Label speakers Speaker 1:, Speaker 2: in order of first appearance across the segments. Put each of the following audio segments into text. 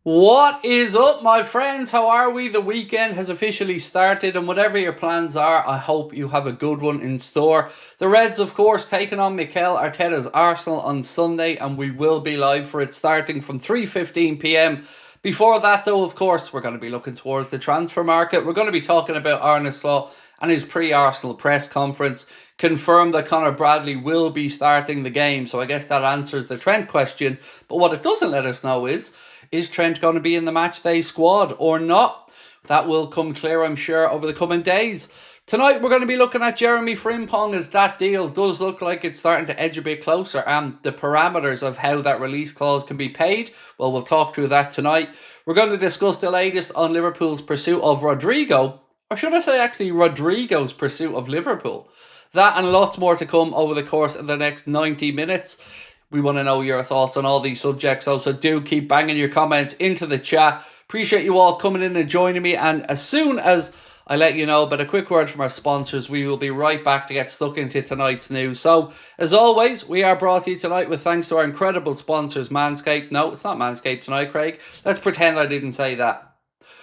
Speaker 1: What is up, my friends? How are we? The weekend has officially started, and whatever your plans are, I hope you have a good one in store. The Reds, of course, taking on Mikel Arteta's Arsenal on Sunday, and we will be live for it starting from 3:15 p.m. Before that, though, of course, we're going to be looking towards the transfer market. We're going to be talking about Arne Slot and his pre-Arsenal press conference. Confirmed that Conor Bradley will be starting the game, so I guess that answers the Trent question. But what it doesn't let us know is Trent going to be in the matchday squad or not? That will come clear, I'm sure, over the coming days. Tonight, we're going to be looking at Jeremy Frimpong, as that deal does look like it's starting to edge a bit closer, and the parameters of how that release clause can be paid. Well, we'll talk through that tonight. We're going to discuss the latest on Liverpool's pursuit of Rodrigo, or should I say actually Rodrigo's pursuit of Liverpool. That and lots more to come over the course of the next 90 minutes. We want to know your thoughts on all these subjects, so do keep banging your comments into the chat. Appreciate you all coming in and joining me, and as soon as I let you know, but a quick word from our sponsors, we will be right back to get stuck into tonight's news. So, as always, we are brought to you tonight with thanks to our incredible sponsors, Manscaped. No, it's not Manscaped tonight, Craig. Let's pretend I didn't say that.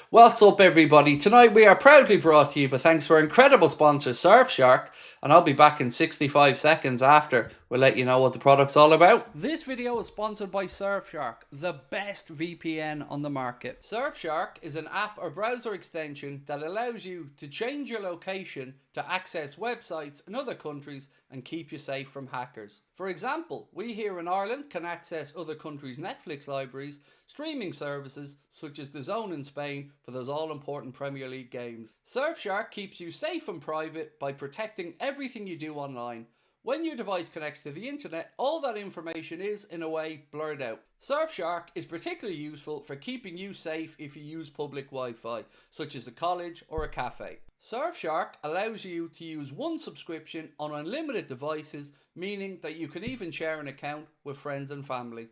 Speaker 1: What's up, everybody? Tonight we are proudly brought to you with thanks to our incredible sponsor, Surfshark, and I'll be back in 65 seconds after we'll let you know what the product's all about. This video is sponsored by Surfshark, the best VPN on the market. Surfshark is an app or browser extension that allows you to change your location to access websites in other countries and keep you safe from hackers. For example, we here in Ireland can access other countries' Netflix libraries, streaming services such as DAZN in Spain for those all-important Premier League games. Surfshark keeps you safe and private by protecting everything you do online. When your device connects to the internet, all that information is, in a way, blurred out. Surfshark is particularly useful for keeping you safe if you use public Wi-Fi, such as a college or a cafe. Surfshark allows you to use one subscription on unlimited devices, meaning that you can even share an account with friends and family.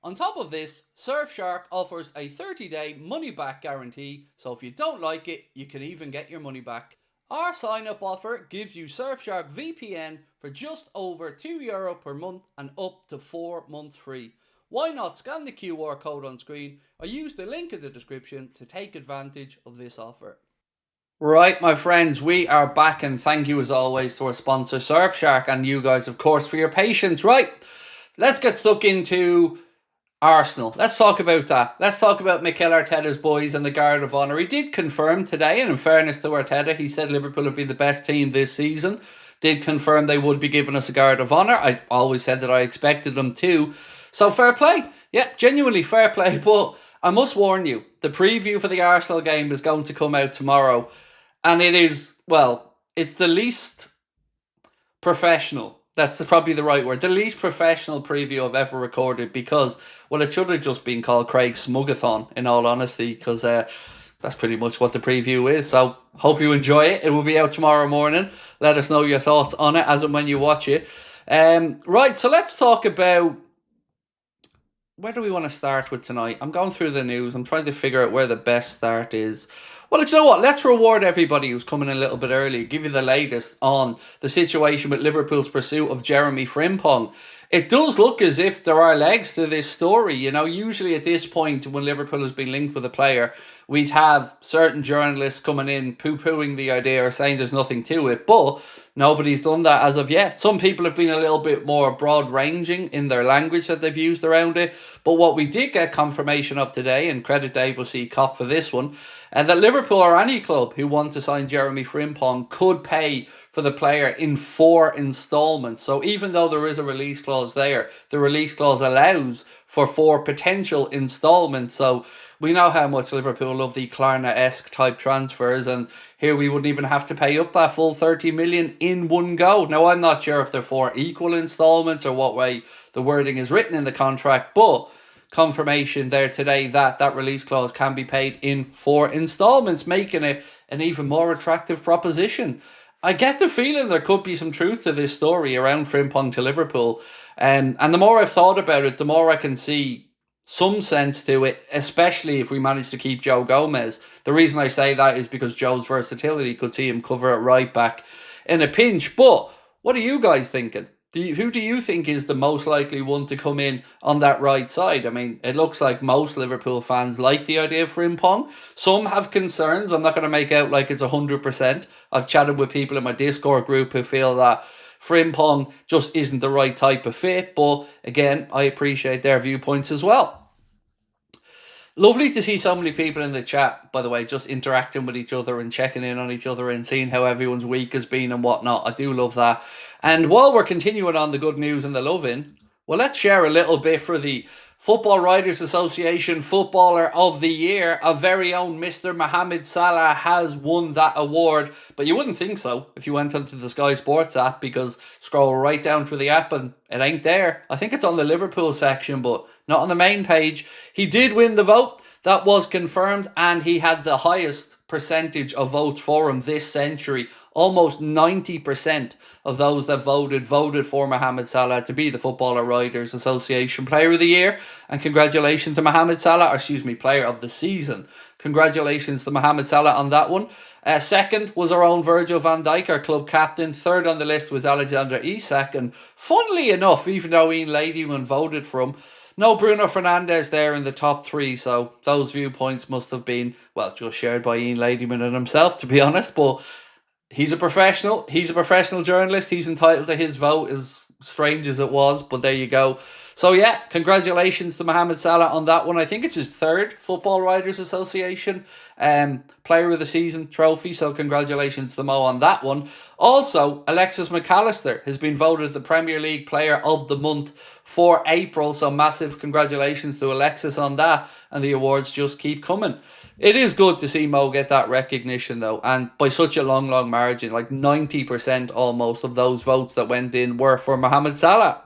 Speaker 1: On top of this, Surfshark offers a 30-day money-back guarantee, so if you don't like it, you can even get your money back. Our sign-up offer gives you Surfshark VPN for just over €2 per month and up to 4 months free. Why not scan the QR code on screen or use the link in the description to take advantage of this offer. Right, my friends, we are back, and thank you as always to our sponsor Surfshark, and you guys, of course, for your patience. Right, let's get stuck into Arsenal. Let's talk about that. Let's talk about Mikel Arteta's boys and the Guard of Honour. He did confirm today, and in fairness to Arteta, he said Liverpool would be the best team this season. Did confirm they would be giving us a Guard of Honour. I always said that I expected them to. So fair play. Yeah, genuinely fair play. But I must warn you, the preview for the Arsenal game is going to come out tomorrow. And it is, well, it's the least professional. That's probably the right word. The least professional preview I've ever recorded, because, well, it should have just been called Craig Smugathon, in all honesty, because that's pretty much what the preview is. So, hope you enjoy it. It will be out tomorrow morning. Let us know your thoughts on it as and when you watch it. Right, so let's talk about, where do we want to start with tonight? I'm going through the news. I'm trying to figure out where the best start is. Well, you know what? Let's reward everybody who's coming in a little bit early. Give you the latest on the situation with Liverpool's pursuit of Jeremy Frimpong. It does look as if there are legs to this story. You know, usually at this point, when Liverpool has been linked with a player, we'd have certain journalists coming in poo-pooing the idea or saying there's nothing to it. But nobody's done that as of yet. Some people have been a little bit more broad-ranging in their language that they've used around it. But what we did get confirmation of today, and credit Dave will see cop for this one, and that Liverpool or any club who want to sign Jeremy Frimpong could pay for the player in 4 installments. So even though there is a release clause there, the release clause allows for 4 potential installments. So we know how much Liverpool love the Klarna-esque type transfers, and here we wouldn't even have to pay up that full 30 million in one go. Now, I'm not sure if they're 4 equal installments or what way the wording is written in the contract, but confirmation there today that that release clause can be paid in 4 installments, making it an even more attractive proposition. I get the feeling there could be some truth to this story around Frimpong to Liverpool, and the more I've thought about it, the more I can see some sense to it, especially if we manage to keep Joe Gomez. The reason I say that is because Joe's versatility could see him cover at right back in a pinch. But what are you guys thinking? Who do you think is the most likely one to come in on that right side? I mean, it looks like most Liverpool fans like the idea of Frimpong. Some have concerns. I'm not going to make out like it's 100%. I've chatted with people in my Discord group who feel that Frimpong just isn't the right type of fit. But again, I appreciate their viewpoints as well. Lovely to see so many people in the chat, by the way, just interacting with each other and checking in on each other and seeing how everyone's week has been and whatnot. I do love that. And while we're continuing on the good news and the loving, well, let's share a little bit for the Football Writers Association Footballer of the Year. Our very own Mr. Mohamed Salah has won that award, but you wouldn't think so if you went onto the Sky Sports app, because scroll right down through the app and it ain't there. I think it's on the Liverpool section, but not on the main page. He did win the vote. That was confirmed, and he had the highest percentage of votes for him this century. Almost 90% of those that voted for Mohamed Salah to be the Footballer Writers Association Player of the Year. And congratulations to Mohamed Salah, or excuse me, Player of the Season. Congratulations to Mohamed Salah on that one. Second was our own Virgil van Dijk, our club captain. Third on the list was Alexander-Isak. And funnily enough, even though Ian Ladyman voted for him, no Bruno Fernandes there in the top three, so those viewpoints must have been, well, just shared by Ian Ladyman and himself, to be honest. But he's a professional. He's a professional journalist. He's entitled to his vote, as strange as it was, but there you go. So yeah, congratulations to Mohamed Salah on that one. I think it's his third Football Writers Association Player of the Season trophy, so congratulations to Mo on that one. Also, Alexis McAllister has been voted the Premier League Player of the Month for April, so massive congratulations to Alexis on that, and the awards just keep coming. It is good to see Mo get that recognition, though, and by such a long margin, like 90% almost of those votes that went in were for Mohamed Salah.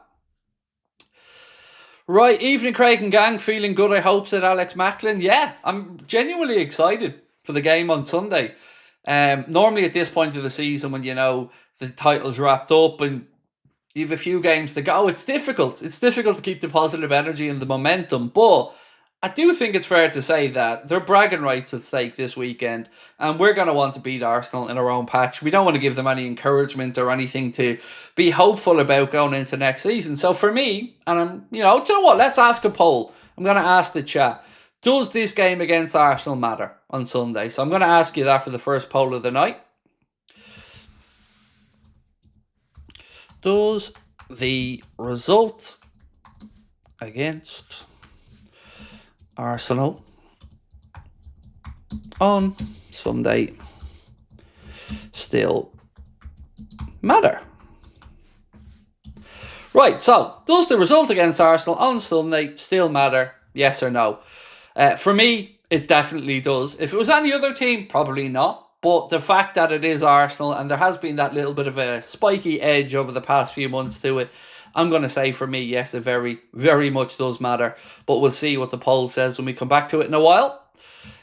Speaker 1: Right, evening Craig and gang, feeling good I hope, said Alex Macklin. Yeah, I'm genuinely excited for the game on Sunday. Normally at this point of the season, when you know the title's wrapped up and you have a few games to go, it's difficult. It's difficult to keep the positive energy and the momentum, but I do think it's fair to say that there are bragging rights at stake this weekend, and we're going to want to beat Arsenal in our own patch. We don't want to give them any encouragement or anything to be hopeful about going into next season. So for me, and I'm, do you know what? Let's ask a poll. I'm going to ask the chat. Does this game against Arsenal matter on Sunday? So I'm going to ask you that for the first poll of the night. Does the result against Arsenal on Sunday still matter? Right, so does the result against Arsenal on Sunday still matter? Yes or no? For me, it definitely does. If it was any other team, probably not. But the fact that it is Arsenal, and there has been that little bit of a spiky edge over the past few months to it, I'm going to say for me, yes, it very, very much does matter. But we'll see what the poll says when we come back to it in a while.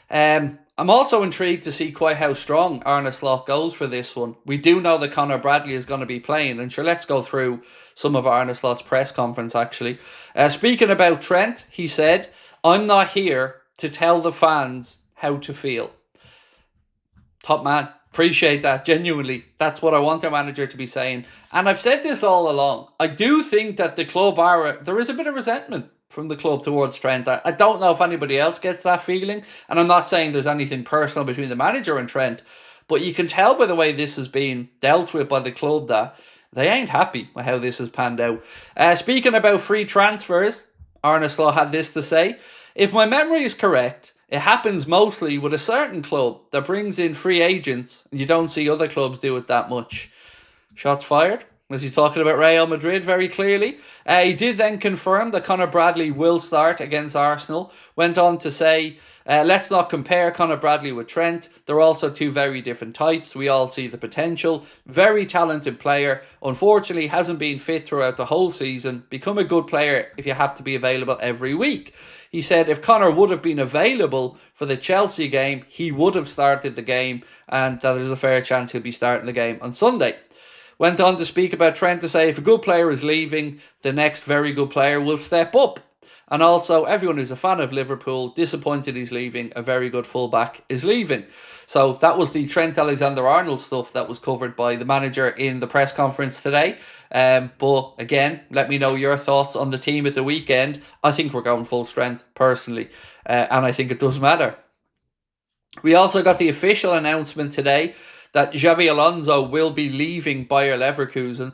Speaker 1: I'm also intrigued to see quite how strong Arne Slot goes for this one. We do know that Conor Bradley is going to be playing. And sure, let's go through some of Arne Slot's press conference, actually. Speaking about Trent, he said, "I'm not here to tell the fans how to feel." Top man. Appreciate that, genuinely. That's what I want our manager to be saying. And I've said this all along. I do think that the club there is a bit of resentment from the club towards Trent. I don't know if anybody else gets that feeling. And I'm not saying there's anything personal between the manager and Trent. But you can tell by the way this is being dealt with by the club that they ain't happy with how this has panned out. Speaking about free transfers, Arne Slot had this to say. "If my memory is correct, it happens mostly with a certain club that brings in free agents, and you don't see other clubs do it that much." Shots fired, as he's talking about Real Madrid very clearly. He did then confirm that Conor Bradley will start against Arsenal. Went on to say, "Let's not compare Conor Bradley with Trent. They're also two very different types. We all see the potential. Very talented player. Unfortunately, hasn't been fit throughout the whole season. Become a good player if you have to be available every week." He said if Conor would have been available for the Chelsea game, he would have started the game, and that there's a fair chance he'll be starting the game on Sunday. Went on to speak about Trent to say if a good player is leaving, the next very good player will step up. And also, everyone who's a fan of Liverpool, disappointed he's leaving. A very good fullback is leaving. So that was the Trent Alexander-Arnold stuff that was covered by the manager in the press conference today. But again, let me know your thoughts on the team at the weekend. I think we're going full strength, personally. And I think it does matter. We also got the official announcement today that Xabi Alonso will be leaving Bayer Leverkusen.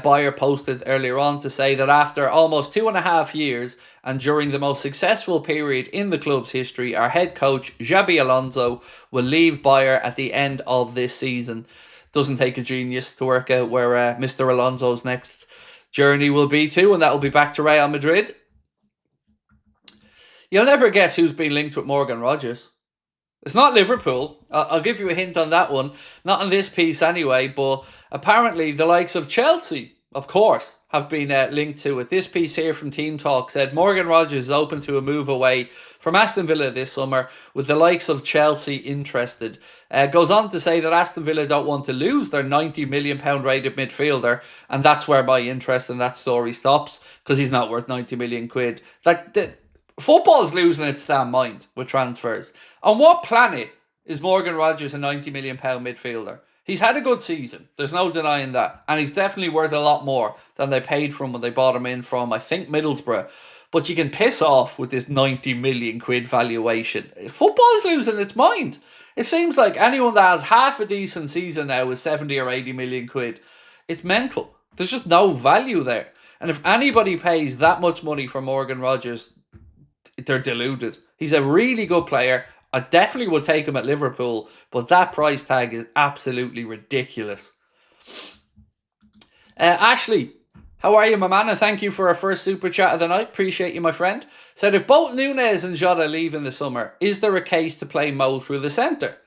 Speaker 1: Bayer posted earlier on to say that after almost 2.5 years and during the most successful period in the club's history, our head coach Xabi Alonso will leave Bayer at the end of this season. Doesn't take a genius to work out where Mr. Alonso's next journey will be to, and that will be back to Real Madrid. You'll never guess who's been linked with Morgan Rogers. It's not Liverpool. I'll give you a hint on that one. Not on this piece anyway, but apparently the likes of Chelsea, of course, have been linked to it. This piece here from Team Talk said Morgan Rogers is open to a move away from Aston Villa this summer, with the likes of Chelsea interested. Goes on to say that Aston Villa don't want to lose their £90 million rated midfielder, and that's where my interest in that story stops, because he's not worth 90 million quid. Football's losing its damn mind with transfers. On what planet is Morgan Rogers a £90 million midfielder? He's had a good season. There's no denying that. And he's definitely worth a lot more than they paid for him when they bought him in from, I think, Middlesbrough. But you can piss off with this 90 million quid valuation. Football's losing its mind. It seems like anyone that has half a decent season now is 70 or 80 million quid. It's mental. There's just no value there. And if anybody pays that much money for Morgan Rogers, they're deluded. He's a really good player. I definitely would take him at Liverpool, but that price tag is absolutely ridiculous. Ashley, how are you, my man? And thank you for our first super chat of the night. Appreciate you, my friend. Said, if both Nunez and Jota leave in the summer, is there a case to play Mo through the centre?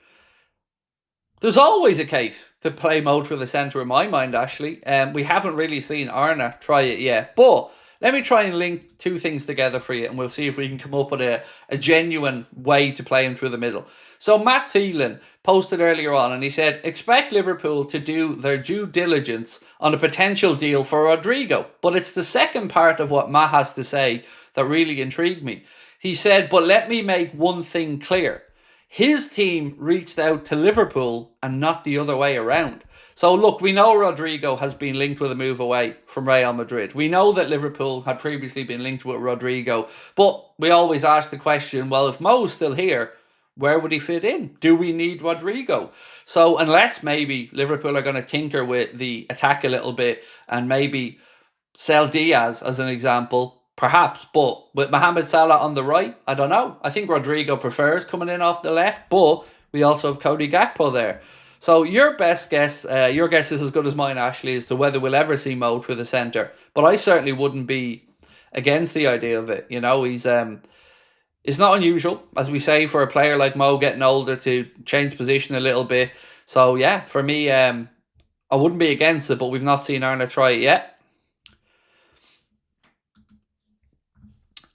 Speaker 1: There's always a case to play Mo through the centre in my mind, Ashley. We haven't really seen Arna try it yet, but let me try and link two things together for you, and we'll see if we can come up with a genuine way to play him through the middle. So Matt Thielen posted earlier on, and he said, expect Liverpool to do their due diligence on a potential deal for Rodrigo. But it's the second part of what Matt has to say that really intrigued me. He said, but let me make one thing clear. His team reached out to Liverpool and not the other way around. So look, we know Rodrigo has been linked with a move away from Real Madrid. We know that Liverpool had previously been linked with Rodrigo. But we always ask the question, well, if Mo's still here, where would he fit in? Do we need Rodrigo? So unless maybe Liverpool are going to tinker with the attack a little bit and maybe sell Diaz as an example, perhaps. But with Mohamed Salah on the right, I don't know. I think Rodrigo prefers coming in off the left, but we also have Cody Gakpo there. So your best guess, your guess is as good as mine, Ashley, as to whether we'll ever see Mo through the centre. But I certainly wouldn't be against the idea of it. You know, it's not unusual, as we say, for a player like Mo getting older to change position a little bit. So yeah, for me, I wouldn't be against it, but we've not seen Arna try it yet.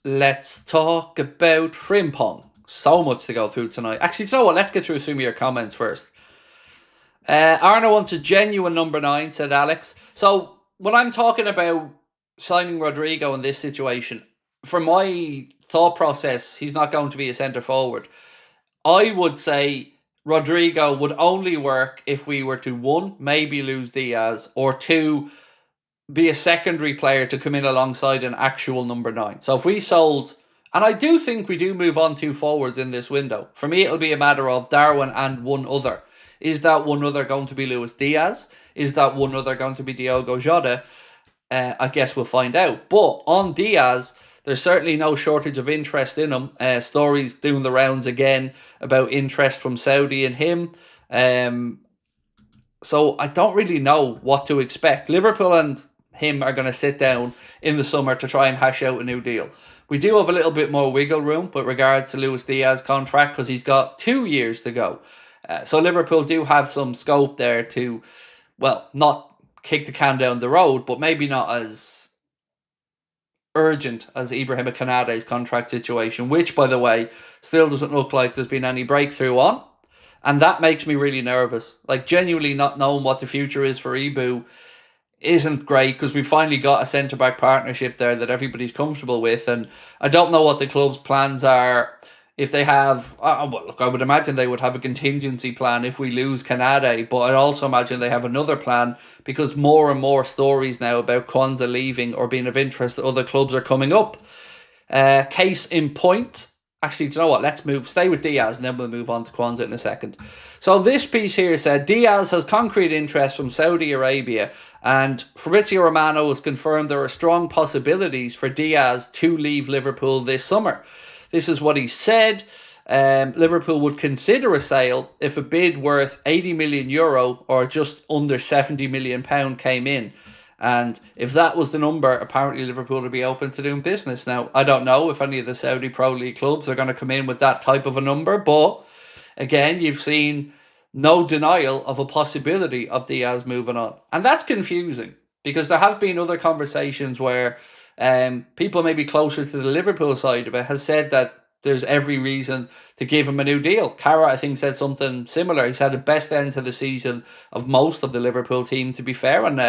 Speaker 1: Let's talk about Frimpong. So much to go through tonight. Actually, you know what? Let's get through some of your comments first. Arna wants a genuine number 9, said Alex. So when I'm talking about signing Rodrigo in this situation, for my thought process, he's not going to be a centre forward. I would say Rodrigo would only work if we were to, 1, maybe lose Diaz, or 2, be a secondary player to come in alongside an actual number 9. So if we sold, and I do think we do move on 2 forwards in this window. For me, it'll be a matter of Darwin and one other. Is that one other going to be Luis Diaz? Is that one other going to be Diogo Jota? I guess we'll find out. But on Diaz, there's certainly no shortage of interest in him. Stories doing the rounds again about interest from Saudi in him. So I don't really know what to expect. Liverpool and him are going to sit down in the summer to try and hash out a new deal. We do have a little bit more wiggle room with regards to Luis Diaz's contract because he's got 2 years to go. So Liverpool do have some scope there to, well, not kick the can down the road, but maybe not as urgent as Ibrahima Konate's contract situation, which, by the way, still doesn't look like there's been any breakthrough on. And that makes me really nervous. Like, genuinely not knowing what the future is for Ibu. isn't great because we finally got a centre-back partnership there that everybody's comfortable with. And I don't know what the club's plans are. If they have, well, look, I would imagine they would have a contingency plan if we lose Konate, but I'd also imagine they have another plan because more and more stories now about Kwanzaa leaving or being of interest to other clubs are coming up. Case in point, actually, do you know what? Let's stay with Diaz and then we'll move on to Kwanzaa in a second. So this piece here said, Diaz has concrete interest from Saudi Arabia, and Fabrizio Romano has confirmed there are strong possibilities for Diaz to leave Liverpool this summer. This is what he said. Liverpool would consider a sale if a bid worth €80 million or just under £70 million came in. And if that was the number, apparently Liverpool would be open to doing business. Now, I don't know if any of the Saudi Pro League clubs are going to come in with that type of a number. But again, you've seen no denial of a possibility of Diaz moving on. And that's confusing because there have been other conversations where people maybe closer to the Liverpool side of it has said that there's every reason to give him a new deal. Carra, I think, said something similar. He's had the best end to the season of most of the Liverpool team, to be fair. And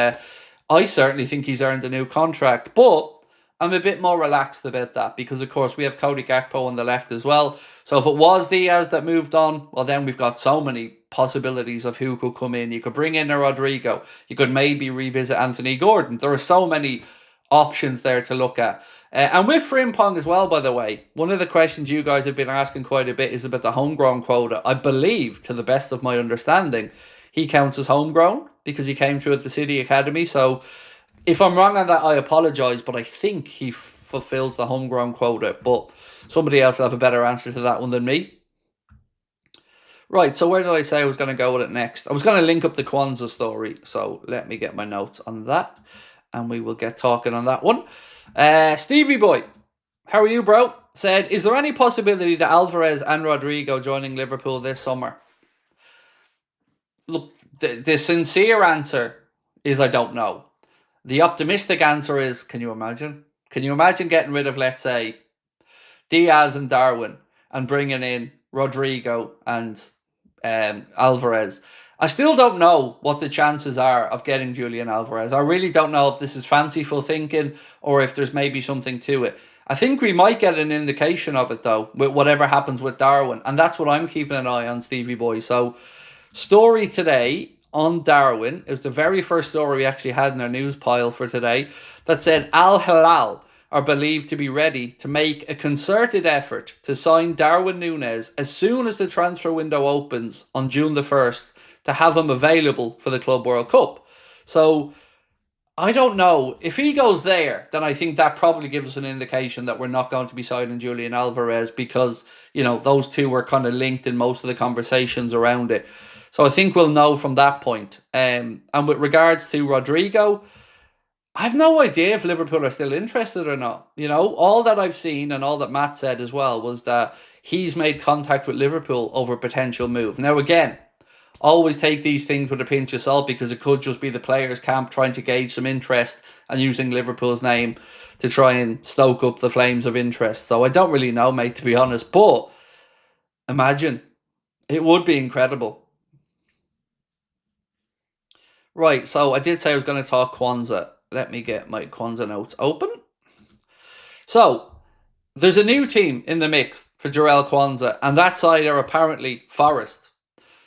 Speaker 1: I certainly think he's earned a new contract. But I'm a bit more relaxed about that because, of course, we have Cody Gakpo on the left as well. So if it was Diaz that moved on, well, then we've got so many possibilities of who could come in. You could bring in a Rodrigo. You could maybe revisit Anthony Gordon. There are so many options there to look at. And with Frimpong as well, by the way, one of the questions you guys have been asking quite a bit is about the homegrown quota. I believe, to the best of my understanding, he counts as homegrown because he came through at the City Academy. So if I'm wrong on that, I apologise, but I think he fulfills the homegrown quota. But somebody else will have a better answer to that one than me. Right, so where did I say I was going to go with it next? I was going to link up the Kwanzaa story, so let me get my notes on that, and we will get talking on that one. Stevie Boy, how are you, bro? Said, is there any possibility that Alvarez and Rodrigo joining Liverpool this summer? Look, the sincere answer is I don't know. The optimistic answer is, can you imagine? Can you imagine getting rid of, let's say, Diaz and Darwin and bringing in Rodrigo and Alvarez? I still don't know what the chances are of getting Julian Alvarez. I really don't know if this is fanciful thinking or if there's maybe something to it. I think we might get an indication of it, though, with whatever happens with Darwin. And that's what I'm keeping an eye on, Stevie Boy. So, story today on Darwin. It was the very first story we actually had in our news pile for today that said Al Hilal are believed to be ready to make a concerted effort to sign Darwin Nunez as soon as the transfer window opens on June the 1st to have him available for the Club World Cup. So I don't know. If he goes there, then I think that probably gives us an indication that we're not going to be signing Julian Alvarez because, you know, those two were kind of linked in most of the conversations around it. So I think we'll know from that point. And with regards to Rodrigo, I have no idea if Liverpool are still interested or not. You know, all that I've seen and all that Matt said as well was that he's made contact with Liverpool over a potential move. Now, again, always take these things with a pinch of salt because it could just be the players' camp trying to gauge some interest and using Liverpool's name to try and stoke up the flames of interest. So I don't really know, mate, to be honest. But imagine. It would be incredible. Right, so I did say I was going to talk Kwanzaa. Let me get my Kwanzaa notes open. So, there's a new team in the mix for Jarell Kwanzaa, and that side are apparently Forest.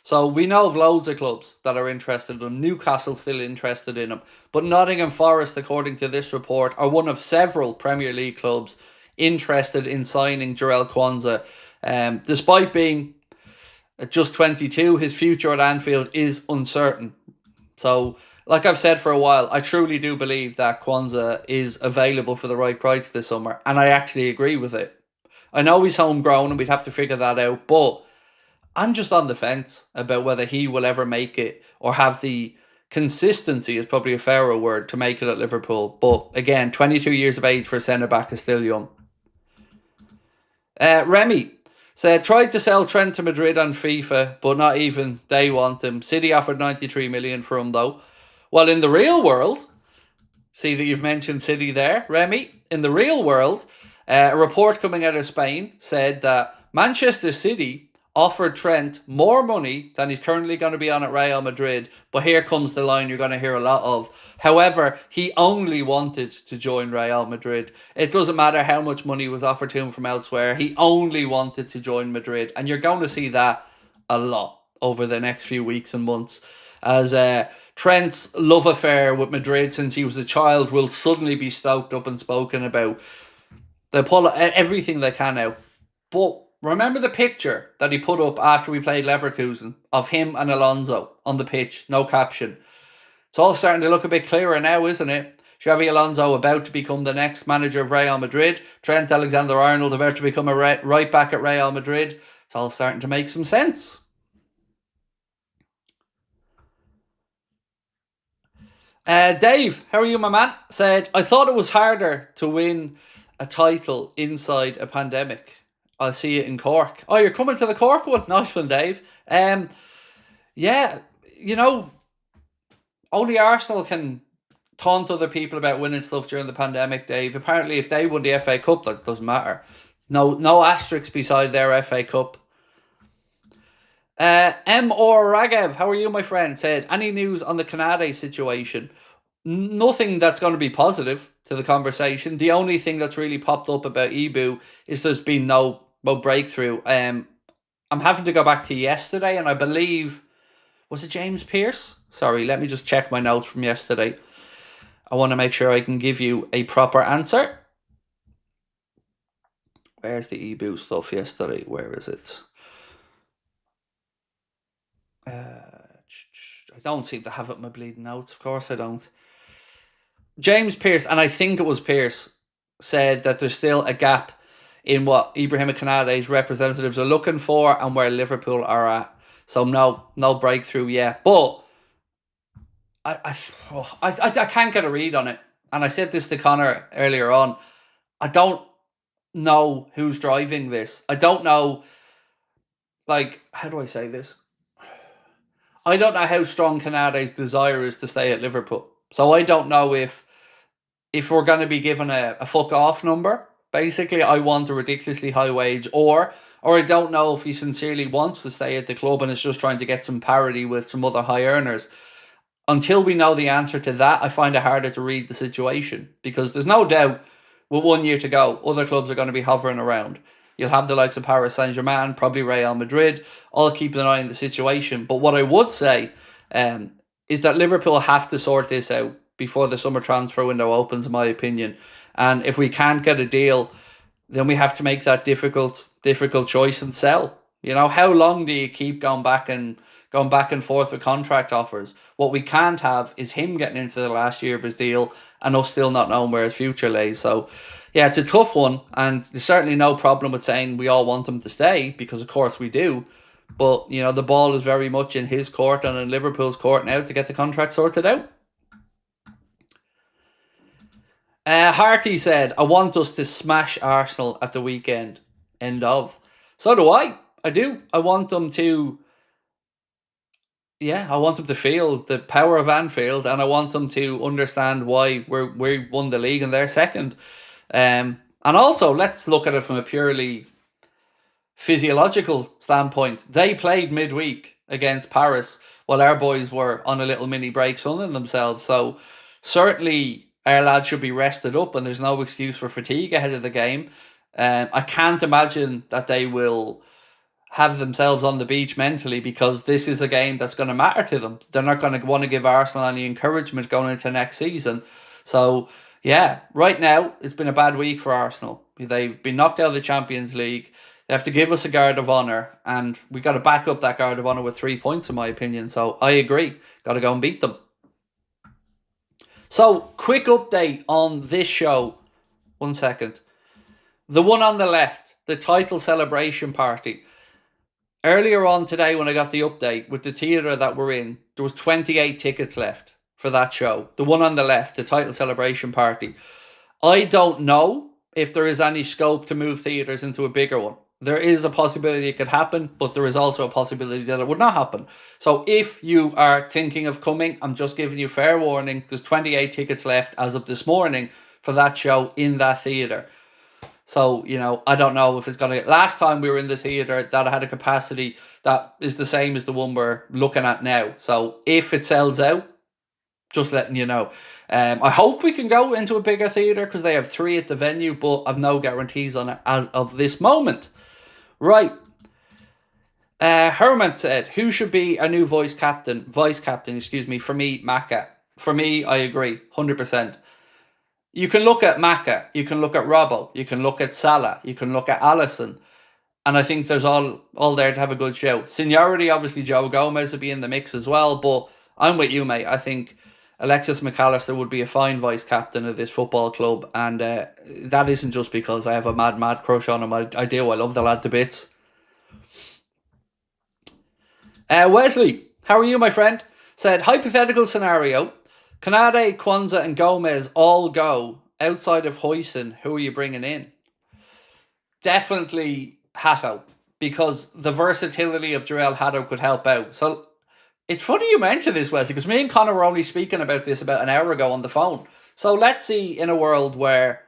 Speaker 1: So we know of loads of clubs that are interested in him. Newcastle's still interested in him. But Nottingham Forest, according to this report, are one of several Premier League clubs interested in signing Jarell Kwanzaa. Despite being just 22, his future at Anfield is uncertain. So, like I've said for a while, I truly do believe that Kwanzaa is available for the right price this summer. And I actually agree with it. I know he's homegrown and we'd have to figure that out. But I'm just on the fence about whether he will ever make it or have the consistency, is probably a fairer word, to make it at Liverpool. But again, 22 years of age for a centre-back is still young. Remy said, tried to sell Trent to Madrid on FIFA, but not even they want him. City offered 93 million for him, though. Well, in the real world, see that you've mentioned City there, Remy. In the real world, a report coming out of Spain said that Manchester City offered Trent more money than he's currently going to be on at Real Madrid. But here comes the line you're going to hear a lot of. However, he only wanted to join Real Madrid. It doesn't matter how much money was offered to him from elsewhere. He only wanted to join Madrid. And you're going to see that a lot over the next few weeks and months. As Trent's love affair with Madrid since he was a child will suddenly be stoked up and spoken about. They pull everything they can out. But remember the picture that he put up after we played Leverkusen of him and Alonso on the pitch, no caption. It's all starting to look a bit clearer now, isn't it? Xabi Alonso about to become the next manager of Real Madrid. Trent Alexander-Arnold about to become a right back at Real Madrid. It's all starting to make some sense. Dave, how are you, my man? Said, I thought it was harder to win a title inside a pandemic. I'll see you in Cork. Oh, you're coming to the Cork one? Nice one, Dave. Yeah, you know, only Arsenal can taunt other people about winning stuff during the pandemic, Dave. Apparently, if they won the FA Cup, that doesn't matter. No asterisks beside their FA Cup. M.R. Ragev, how are you, my friend? Said, any news on the Konate situation? Nothing that's going to be positive to the conversation. The only thing that's really popped up about Ibu is there's been no breakthrough. I'm having to go back to yesterday, and I believe, was it James Pearce? Sorry, let me just check my notes from yesterday. I want to make sure I can give you a proper answer. Where's the Ibu stuff yesterday? Where is it? I don't seem to have it in my bleeding notes. Of course I don't. James Pearce, and I think it was Pearce, said that there's still a gap in what Ibrahim Konate's representatives are looking for and where Liverpool are at. So no breakthrough yet. But I can't get a read on it. And I said this to Connor earlier on. I don't know who's driving this. I don't know, like, how do I say this? I don't know how strong Konate's desire is to stay at Liverpool. So I don't know if we're going to be given a fuck off number. Basically, I want a ridiculously high wage, or I don't know if he sincerely wants to stay at the club and is just trying to get some parity with some other high earners. Until we know the answer to that, I find it harder to read the situation, because there's no doubt with 1 year to go, other clubs are going to be hovering around. You'll have the likes of Paris Saint-Germain, probably Real Madrid, all keeping an eye on the situation. But what I would say is that Liverpool have to sort this out before the summer transfer window opens, in my opinion. And if we can't get a deal, then we have to make that difficult choice and sell. You know, how long do you keep going back and forth with contract offers? What we can't have is him getting into the last year of his deal and us still not knowing where his future lays. So, yeah, it's a tough one, and there's certainly no problem with saying we all want him to stay, because of course we do. But, you know, the ball is very much in his court and in Liverpool's court now to get the contract sorted out. Harty said, I want us to smash Arsenal at the weekend. End of. So do I. I do. I want them to... Yeah, I want them to feel the power of Anfield, and I want them to understand why we won the league and they're second. And also, let's look at it from a purely physiological standpoint. They played midweek against Paris while our boys were on a little mini break sunning themselves. So certainly our lads should be rested up, and there's no excuse for fatigue ahead of the game. I can't imagine that they will have themselves on the beach mentally, because this is a game that's going to matter to them. They're not going to want to give Arsenal any encouragement going into next season. So, yeah, right now, it's been a bad week for Arsenal. They've been knocked out of the Champions League. They have to give us a guard of honour, and we got to back up that guard of honour with 3 points, in my opinion. So, I agree. Got to go and beat them. So, quick update on this show. 1 second. The one on the left, the title celebration party. Earlier on today, when I got the update with the theatre that we're in, there was 28 tickets left for that show. The one on the left, the title celebration party. I don't know if there is any scope to move theatres into a bigger one. There is a possibility it could happen, but there is also a possibility that it would not happen. So if you are thinking of coming, I'm just giving you fair warning. There's 28 tickets left as of this morning for that show in that theatre. So, I don't know if it's going to... Last time we were in the theatre, that had a capacity that is the same as the one we're looking at now. So, if it sells out, just letting you know. I hope we can go into a bigger theatre because they have 3 at the venue, but I've no guarantees on it as of this moment. Right. Herman said, who should be a new vice captain, for me, Maka. For me, I agree, 100%. You can look at Maka, you can look at Robbo, you can look at Salah, you can look at Alisson, and I think there's all there to have a good show. Seniority, obviously, Joe Gomez would be in the mix as well, but I'm with you, mate. I think Alexis McAllister would be a fine vice captain of this football club, and that isn't just because I have a mad crush on him. I do. I love the lad to bits. Wesley, how are you, my friend? Said, hypothetical scenario. Konate, Kwanzaa and Gomez all go. Outside of Huijsen, who are you bringing in? Definitely Hato, because the versatility of Jarell Hato could help out. So it's funny you mention this, Wesley, because me and Connor were only speaking about this about an hour ago on the phone. So let's see, in a world where,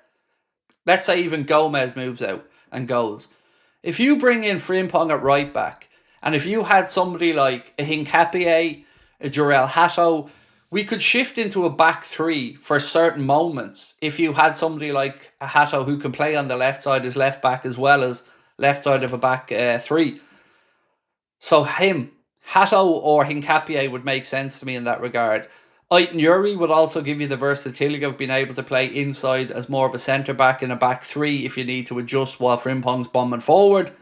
Speaker 1: let's say even Gomez moves out and goes. If you bring in Frimpong at right back, and if you had somebody like a Hincapié, a Jarell Hato, we could shift into a back 3 for certain moments. If you had somebody like a Hato who can play on the left side as left back as well as left side of a back 3. So him, Hato or Hincapié would make sense to me in that regard. Aït-Nouri would also give you the versatility of being able to play inside as more of a centre-back in a back 3 if you need to adjust while Frimpong's bombing forward.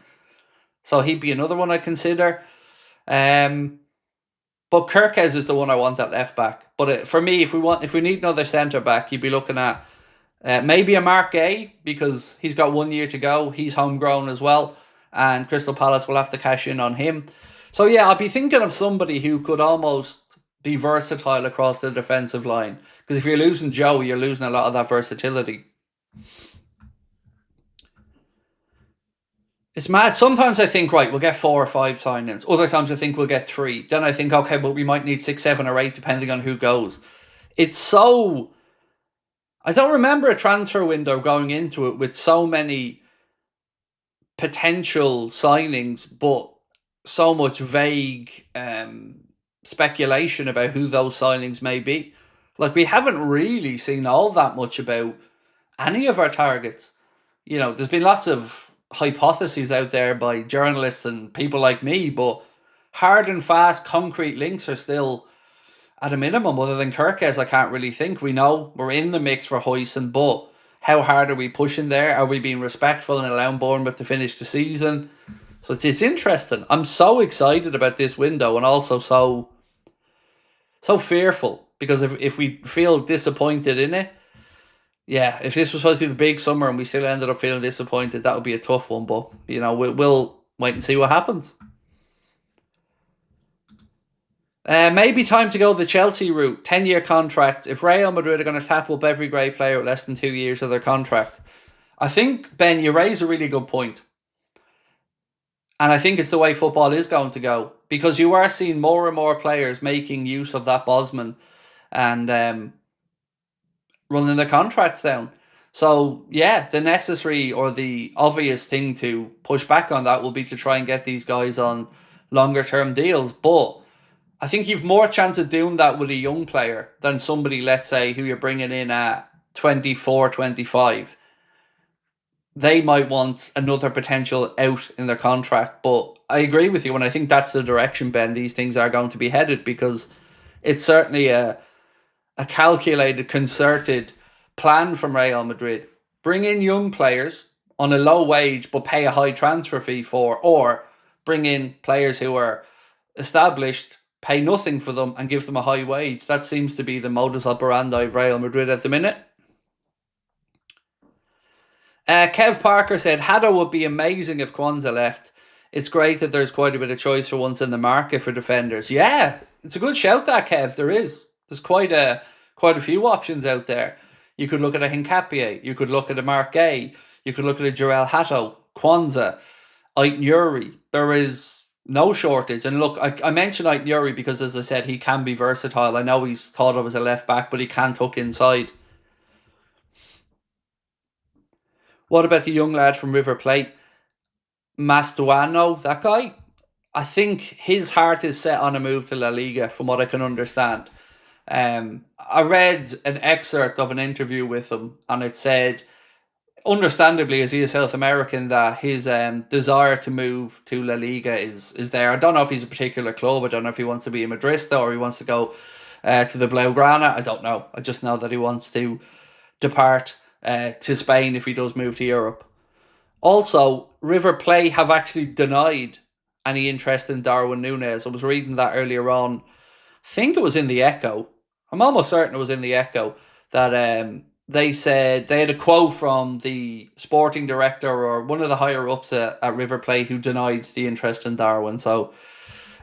Speaker 1: So he'd be another one I'd consider. But Kirkes is the one I want at left back. But for me, if we need another centre back, you'd be looking at maybe a Mark Gay, because he's got 1 year to go. He's homegrown as well, and Crystal Palace will have to cash in on him. So yeah, I'd be thinking of somebody who could almost be versatile across the defensive line. Because if you're losing Joe, you're losing a lot of that versatility. It's mad. Sometimes I think, right, we'll get 4 or 5 signings. Other times I think we'll get 3. Then I think, okay, but we might need 6, 7 or 8 depending on who goes. It's so... I don't remember a transfer window going into it with so many potential signings, but so much vague speculation about who those signings may be. Like, we haven't really seen all that much about any of our targets. There's been lots of hypotheses out there by journalists and people like me, but hard and fast concrete links are still at a minimum. Other than Kirkes, I can't really think. We know we're in the mix for Huijsen, but how hard are we pushing there? Are we being respectful and allowing Bournemouth to finish the season? So it's interesting. I'm so excited about this window, and also so fearful, because if we feel disappointed in it, yeah, if this was supposed to be the big summer and we still ended up feeling disappointed, that would be a tough one. But, we'll wait and see what happens. Maybe time to go the Chelsea route. 10-year contract. If Real Madrid are going to tap up every great player with less than 2 years of their contract. I think, Ben, you raise a really good point. And I think it's the way football is going to go. Because you are seeing more and more players making use of that Bosman and running their contracts down. So, yeah, the necessary or the obvious thing to push back on that will be to try and get these guys on longer term deals. But I think you've more chance of doing that with a young player than somebody, let's say, who you're bringing in at 24, 25. They might want another potential out in their contract. But I agree with you, and I think that's the direction, Ben, these things are going to be headed, because it's certainly a calculated, concerted plan from Real Madrid. Bring in young players on a low wage but pay a high transfer fee for, or bring in players who are established, pay nothing for them and give them a high wage. That seems to be the modus operandi of Real Madrid at the minute. Kev Parker said, Hato would be amazing if Kwanzaa left. It's great that there's quite a bit of choice for once in the market for defenders. Yeah, it's a good shout, that, Kev. There is. There's quite a few options out there. You could look at a Hincapié. You could look at a Mark Gay. You could look at a Jarell Hato, Kwanzaa, Aït-Nouri. There is no shortage. And look, I mentioned Aït-Nouri because, as I said, he can be versatile. I know he's thought of as a left back, but he can tuck inside. What about the young lad from River Plate, Mastuano? That guy, I think his heart is set on a move to La Liga, from what I can understand. I read an excerpt of an interview with him, and it said, understandably, as he is South American, that his desire to move to La Liga is there. I don't know if he's a particular club. I don't know if he wants to be a Madrista or he wants to go to the Blaugrana. I don't know. I just know that he wants to depart to Spain if he does move to Europe. Also, River Plate have actually denied any interest in Darwin Nunez. I was reading that earlier on. I think it was in the Echo. I'm almost certain it was in the Echo that they said they had a quote from the sporting director or one of the higher ups at River Plate who denied the interest in Darwin. So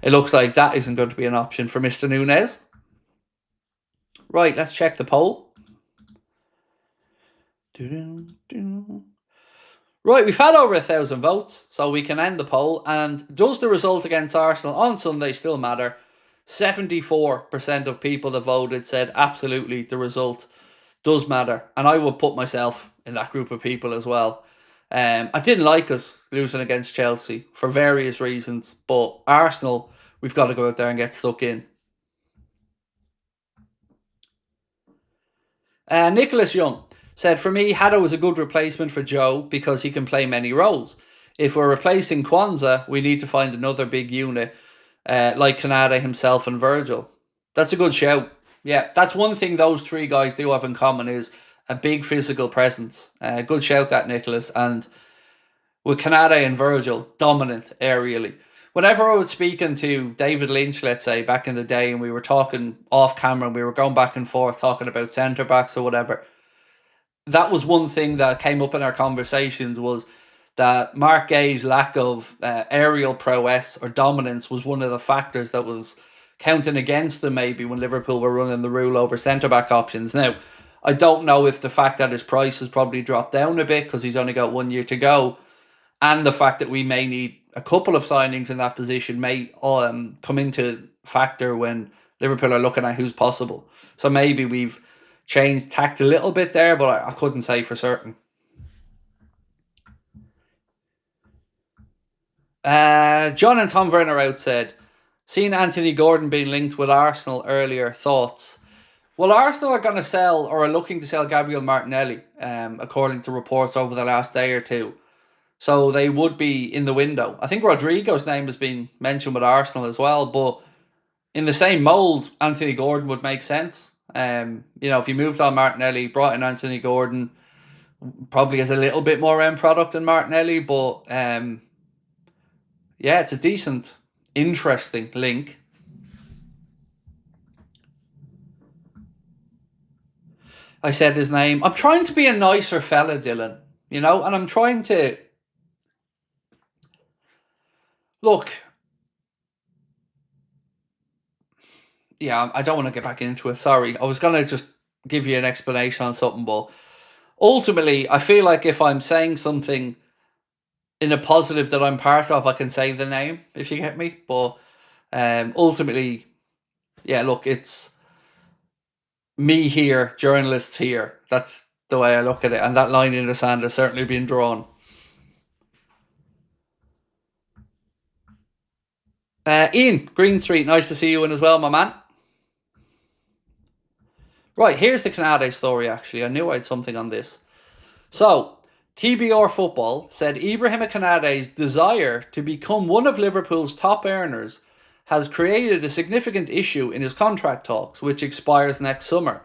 Speaker 1: it looks like that isn't going to be an option for Mr. Nunez. Right, let's check the poll. Right, we've had over 1,000 votes, so we can end the poll. And does the result against Arsenal on Sunday still matter? 74% of people that voted said absolutely the result does matter. And I would put myself in that group of people as well. I didn't like us losing against Chelsea for various reasons, but Arsenal, we've got to go out there and get stuck in. Nicholas Young said, for me, Hato was a good replacement for Joe because he can play many roles. If we're replacing Kwanzaa, we need to find another big unit like Konate himself and Virgil. That's a good shout. Yeah, that's one thing those three guys do have in common is a big physical presence. Good shout that, Nicholas. And with Konate and Virgil, dominant aerially. Whenever I was speaking to David Lynch, let's say, back in the day, and we were talking off camera and we were going back and forth talking about centre-backs or whatever, that was one thing that came up in our conversations was that Mark Gay's lack of aerial prowess or dominance was one of the factors that was counting against them maybe when Liverpool were running the rule over centre-back options. Now, I don't know if the fact that his price has probably dropped down a bit because he's only got 1 year to go and the fact that we may need a couple of signings in that position may come into factor when Liverpool are looking at who's possible. So maybe we've changed tact a little bit there, but I couldn't say for certain. John and Tom Werner out said, seeing Anthony Gordon being linked with Arsenal earlier, thoughts? Well, Arsenal are going to sell or are looking to sell Gabriel Martinelli, according to reports over the last day or two. So they would be in the window. I think Rodrigo's name has been mentioned with Arsenal as well, but in the same mould, Anthony Gordon would make sense. If you moved on Martinelli, brought in Anthony Gordon, probably has a little bit more end product than Martinelli, but it's a decent, interesting link. I said his name. I'm trying to be a nicer fella, Dylan, and I'm trying to look. Yeah, I don't want to get back into it. Sorry. I was going to just give you an explanation on something, but ultimately, I feel like if I'm saying something in a positive that I'm part of, I can say the name, if you get me. But ultimately, look, it's me here, journalists here. That's the way I look at it. And that line in the sand has certainly been drawn. Ian, Green Street, nice to see you in as well, my man. Right, here's the Konate story, actually. I knew I had something on this. So, TBR Football said Ibrahima Konate's desire to become one of Liverpool's top earners has created a significant issue in his contract talks, which expires next summer.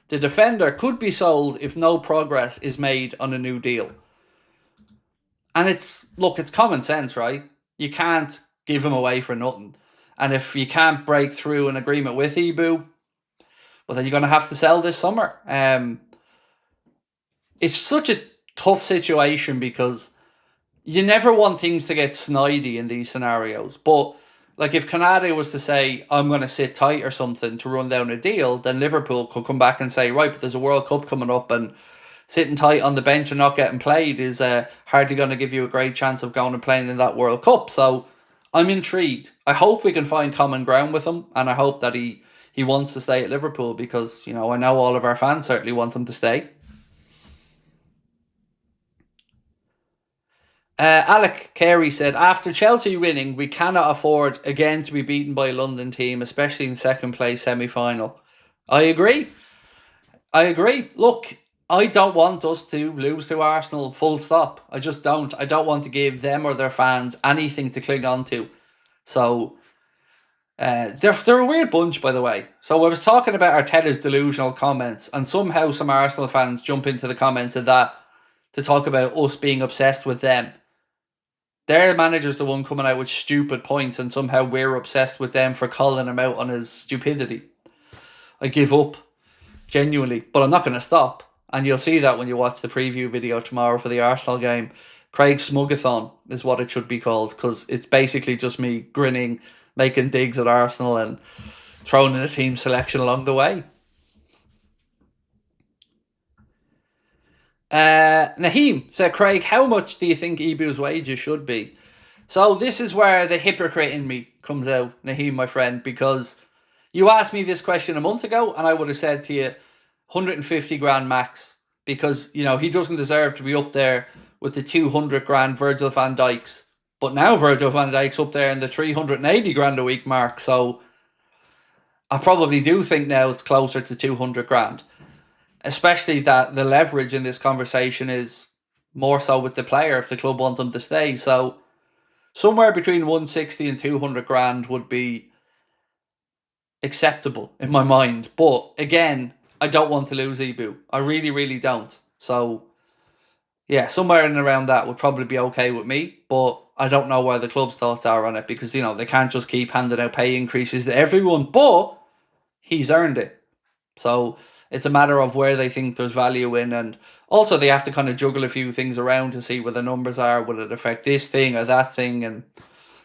Speaker 1: The defender could be sold if no progress is made on a new deal. And it's common sense, right? You can't give him away for nothing. And if you can't break through an agreement with Ibu, well, then you're going to have to sell this summer. It's such a tough situation because you never want things to get snidey in these scenarios. But like if Konate was to say, I'm going to sit tight or something to run down a deal, then Liverpool could come back and say, right, but there's a World Cup coming up and sitting tight on the bench and not getting played is hardly going to give you a great chance of going and playing in that World Cup. So I'm intrigued. I hope we can find common ground with him, and I hope that he wants to stay at Liverpool because, I know all of our fans certainly want him to stay. Alec Carey said, after Chelsea winning, we cannot afford again to be beaten by a London team, especially in second place semi-final. I agree. Look, I don't want us to lose to Arsenal, full stop. I just don't. I don't want to give them or their fans anything to cling on to. So, they're a weird bunch, by the way. So I was talking about Arteta's delusional comments, and somehow some Arsenal fans jump into the comments of that to talk about us being obsessed with them. Their manager's the one coming out with stupid points, and somehow we're obsessed with them for calling him out on his stupidity. I give up, genuinely, but I'm not going to stop. And you'll see that when you watch the preview video tomorrow for the Arsenal game. Craig Smugathon is what it should be called, because it's basically just me grinning, making digs at Arsenal and throwing in a team selection along the way. Naheem said, Craig, how much do you think Ibu's wages should be? So this is where the hypocrite in me comes out, Naheem, my friend, because you asked me this question a month ago and I would have said to you 150 grand max, because, you know, he doesn't deserve to be up there with the 200 grand Virgil van Dijk's. But now Virgil van Dijk's up there in the 380 grand a week mark, so I probably do think now it's closer to 200 grand. Especially that the leverage in this conversation is more so with the player if the club want them to stay. So somewhere between 160 and 200 grand would be acceptable in my mind. But again, I don't want to lose Ibu. I really, really don't. So yeah, somewhere in and around that would probably be okay with me. But I don't know where the club's thoughts are on it, because, you know, they can't just keep handing out pay increases to everyone. But he's earned it. So it's a matter of where they think there's value in, and also they have to kind of juggle a few things around to see where the numbers are. Will it affect this thing or that thing? And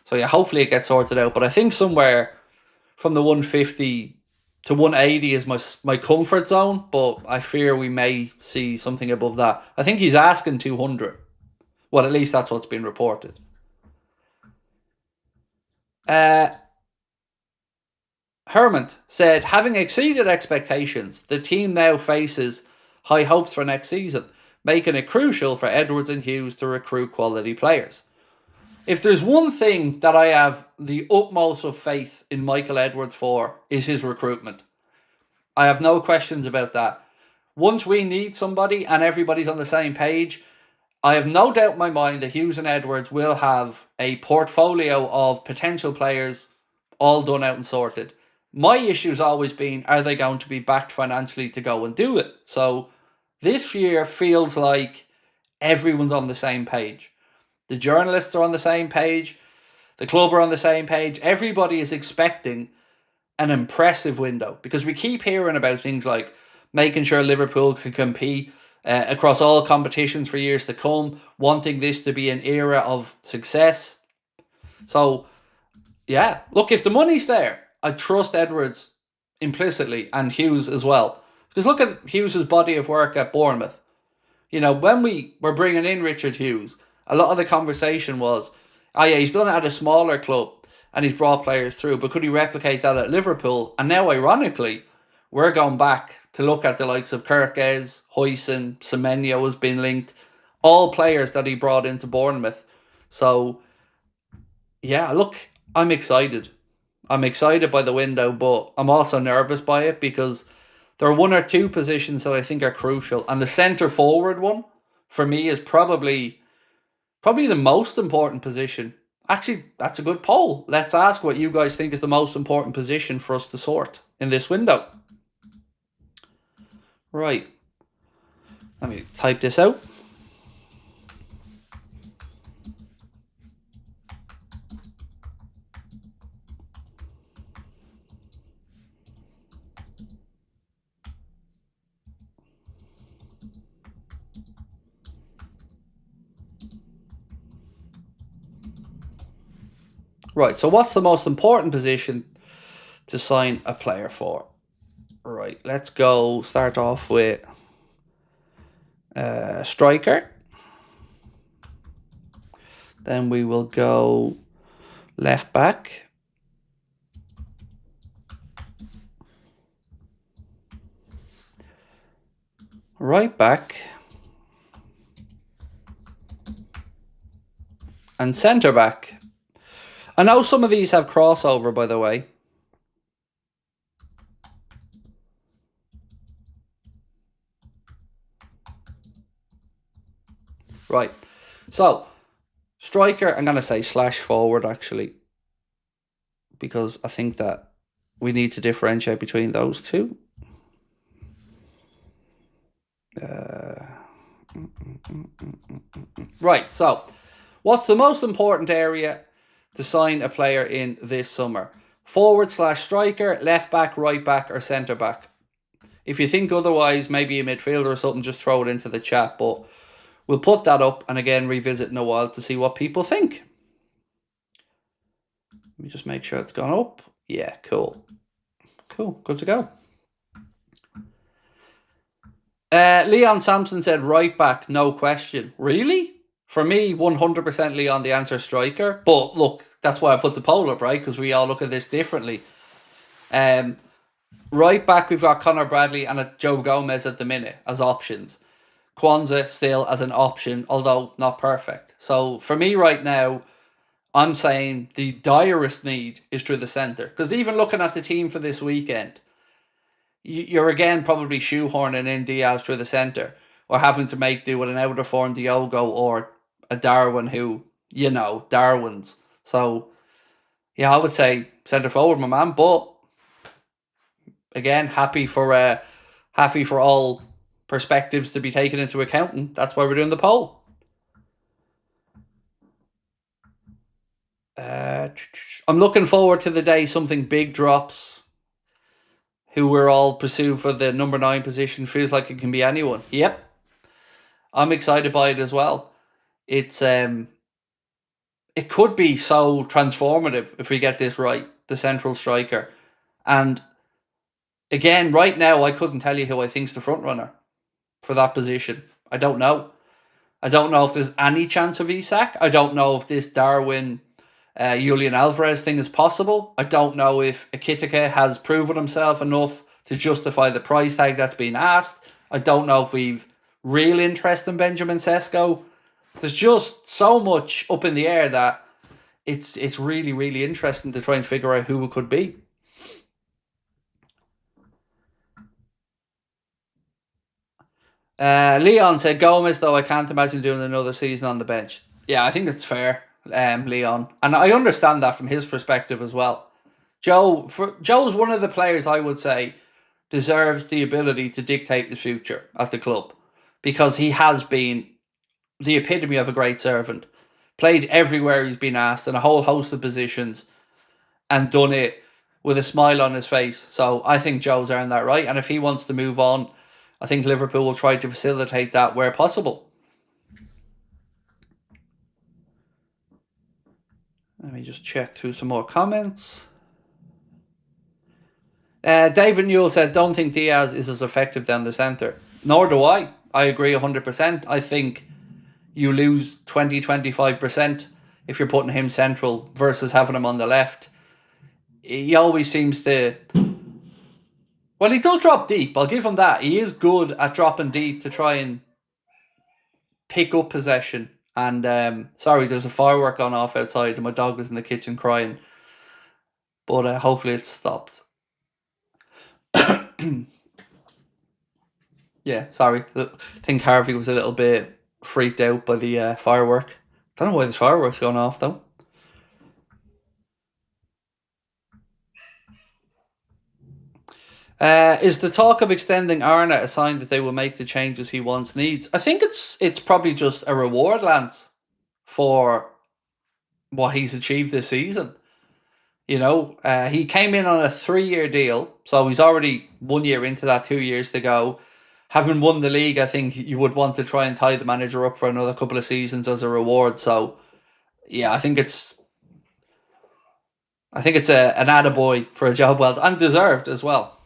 Speaker 1: so yeah, hopefully it gets sorted out. But I think somewhere from the 150 to 180 is my comfort zone, but I fear we may see something above that. I think he's asking 200. Well, at least that's what's been reported. Herman said, having exceeded expectations, the team now faces high hopes for next season, making it crucial for Edwards and Hughes to recruit quality players. If there's one thing that I have the utmost of faith in Michael Edwards for, is his recruitment. I have no questions about that. Once we need somebody and everybody's on the same page, I have no doubt in my mind that Hughes and Edwards will have a portfolio of potential players all done out and sorted. My issue's always been, are they going to be backed financially to go and do it? So this year feels like everyone's on the same page. The journalists are on the same page. The club are on the same page. Everybody is expecting an impressive window, because we keep hearing about things like making sure Liverpool can compete across all competitions for years to come, wanting this to be an era of success. So, yeah, look, if the money's there, I trust Edwards implicitly, and Hughes as well. Because look at Hughes' body of work at Bournemouth. You know, when we were bringing in Richard Hughes, a lot of the conversation was, oh yeah, he's done it at a smaller club and he's brought players through, but could he replicate that at Liverpool? And now, ironically, we're going back to look at the likes of Kirkes, Huyson, Semenyo has been linked, all players that he brought into Bournemouth. So, yeah, look, I'm excited. I'm excited by the window, but I'm also nervous by it, because there are one or two positions that I think are crucial. And the centre forward one, for me, is probably the most important position. Actually, that's a good poll. Let's ask what you guys think is the most important position for us to sort in this window. Right. Let me type this out. Right, so what's the most important position to sign a player for? Right, let's go start off with striker. Then we will go left back. Right back. And centre back. I know some of these have crossover, by the way. Right. So, striker, I'm going to say slash forward, actually. Because I think that we need to differentiate between those two. Right, so what's the most important area to sign a player in this summer? Forward slash striker, left back, right back, or centre back? If you think otherwise, maybe a midfielder or something, just throw it into the chat. But we'll put that up and again revisit in a while to see what people think. Let me just make sure it's gone up. Yeah, cool. Cool, good to go. Leon Sampson said right back, no question. Really? For me, 100% Leon, the answer striker. But look, that's why I put the poll up, right? Because we all look at this differently. Right back, we've got Connor Bradley and Joe Gomez at the minute as options. Kwanzaa still as an option, although not perfect. So for me right now, I'm saying the direst need is through the centre. Because even looking at the team for this weekend, you're again probably shoehorning in Diaz through the centre, or having to make do with an out of form Diogo or a Darwin who, Darwin's. So, yeah, I would say centre forward, my man. But again, happy for all perspectives to be taken into account, and that's why we're doing the poll. I'm looking forward to the day something big drops. Who we're all pursuing for the number 9 position. Feels like it can be anyone. Yep. I'm excited by it as well. It's it could be so transformative if we get this right, the central striker. And again, right now, I couldn't tell you who I think's the front runner for that position. I don't know. I don't know if there's any chance of Isak. I don't know if this Darwin, Julian Alvarez thing is possible. I don't know if Ekitike has proven himself enough to justify the price tag that's been asked. I don't know if we've real interest in Benjamin Sesko. There's just so much up in the air that it's really, really interesting to try and figure out who it could be. Leon said Gomez, though I can't imagine doing another season on the bench. Yeah, I think it's fair, Leon. And I understand that from his perspective as well. Joe's one of the players I would say deserves the ability to dictate the future at the club, because he has been the epitome of a great servant. Played everywhere he's been asked in a whole host of positions and done it with a smile on his face. So I think Joe's earned that right. And if he wants to move on, I think Liverpool will try to facilitate that where possible. Let me just check through some more comments. David Newell said, don't think Diaz is as effective down the centre. Nor do I. I agree 100%. I think you lose 20-25% if you're putting him central versus having him on the left. He always seems to... Well, he does drop deep. I'll give him that. He is good at dropping deep to try and pick up possession. And sorry, there's a firework gone off outside and my dog was in the kitchen crying. But hopefully it's stopped. Yeah, sorry. I think Harvey was a little bit freaked out by the firework. I don't know why the firework's going off though. Is the talk of extending Arna a sign that they will make the changes he wants, needs? I think it's probably just a reward, Lance, for what he's achieved this season. You know, he came in on a 3-year deal, so he's already 1 year into that, 2 years to go. Having won the league, I think you would want to try and tie the manager up for another couple of seasons as a reward. So, yeah, I think it's an attaboy for a job well and deserved as well.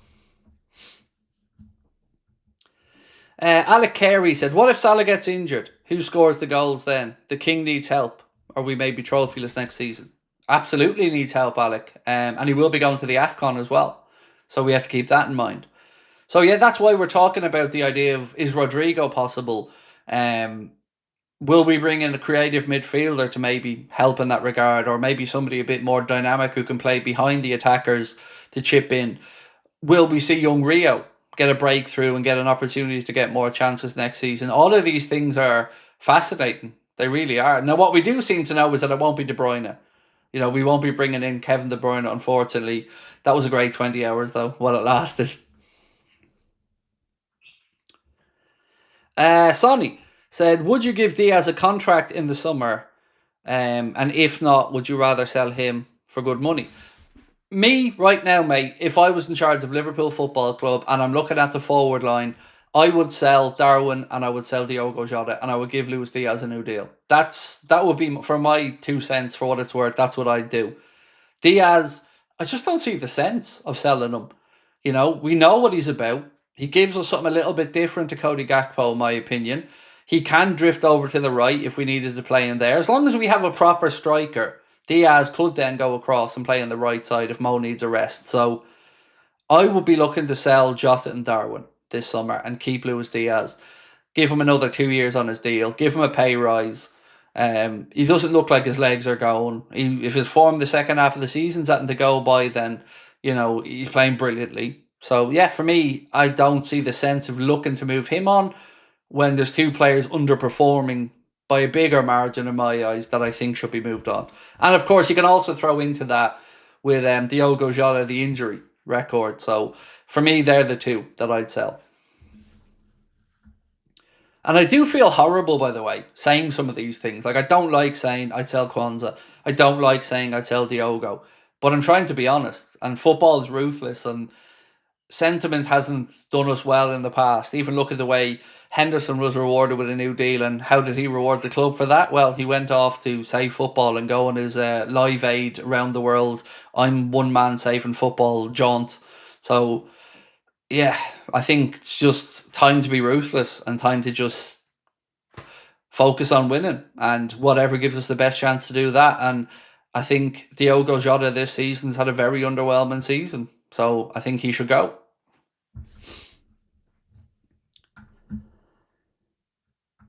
Speaker 1: Alec Carey said, what if Salah gets injured? Who scores the goals then? The King needs help, or we may be trophyless next season. Absolutely needs help, Alec. And he will be going to the AFCON as well. So we have to keep that in mind. So yeah, that's why we're talking about the idea of, is Rodrigo possible? Will we bring in a creative midfielder to maybe help in that regard, or maybe somebody a bit more dynamic who can play behind the attackers to chip in? Will we see young Rio get a breakthrough and get an opportunity to get more chances next season? All of these things are fascinating. They really are. Now, what we do seem to know is that it won't be De Bruyne. You know, we won't be bringing in Kevin De Bruyne, unfortunately. That was a great 20 hours, though, while it lasted. Sonny said, would you give Diaz a contract in the summer? And if not, would you rather sell him for good money? Me, right now, mate, if I was in charge of Liverpool Football Club and I'm looking at the forward line, I would sell Darwin and I would sell Diogo Jota and I would give Luis Diaz a new deal. That would be, for my 2 cents, for what it's worth, that's what I'd do. Diaz, I just don't see the sense of selling him. You know, we know what he's about. He gives us something a little bit different to Cody Gakpo, in my opinion. He can drift over to the right if we needed to play him there. As long as we have a proper striker, Diaz could then go across and play on the right side if Mo needs a rest. So I would be looking to sell Jota and Darwin this summer and keep Luis Diaz. Give him another 2 years on his deal. Give him a pay rise. He doesn't look like his legs are going. If his form the second half of the season's starting to go by, then, you know, he's playing brilliantly. So, yeah, for me, I don't see the sense of looking to move him on when there's two players underperforming by a bigger margin in my eyes that I think should be moved on. And, of course, you can also throw into that with Diogo Jota, the injury record. So, for me, they're the two that I'd sell. And I do feel horrible, by the way, saying some of these things. Like, I don't like saying I'd sell Kwanzaa. I don't like saying I'd sell Diogo. But I'm trying to be honest. And football is ruthless. And sentiment hasn't done us well in the past. Even look at the way Henderson was rewarded with a new deal. And how did he reward the club for that? Well, he went off to save football and go on his live aid around the world. I'm one man saving football jaunt. So, yeah, I think it's just time to be ruthless and time to just focus on winning and whatever gives us the best chance to do that. And I think Diogo Jota this season's had a very underwhelming season. So I think he should go.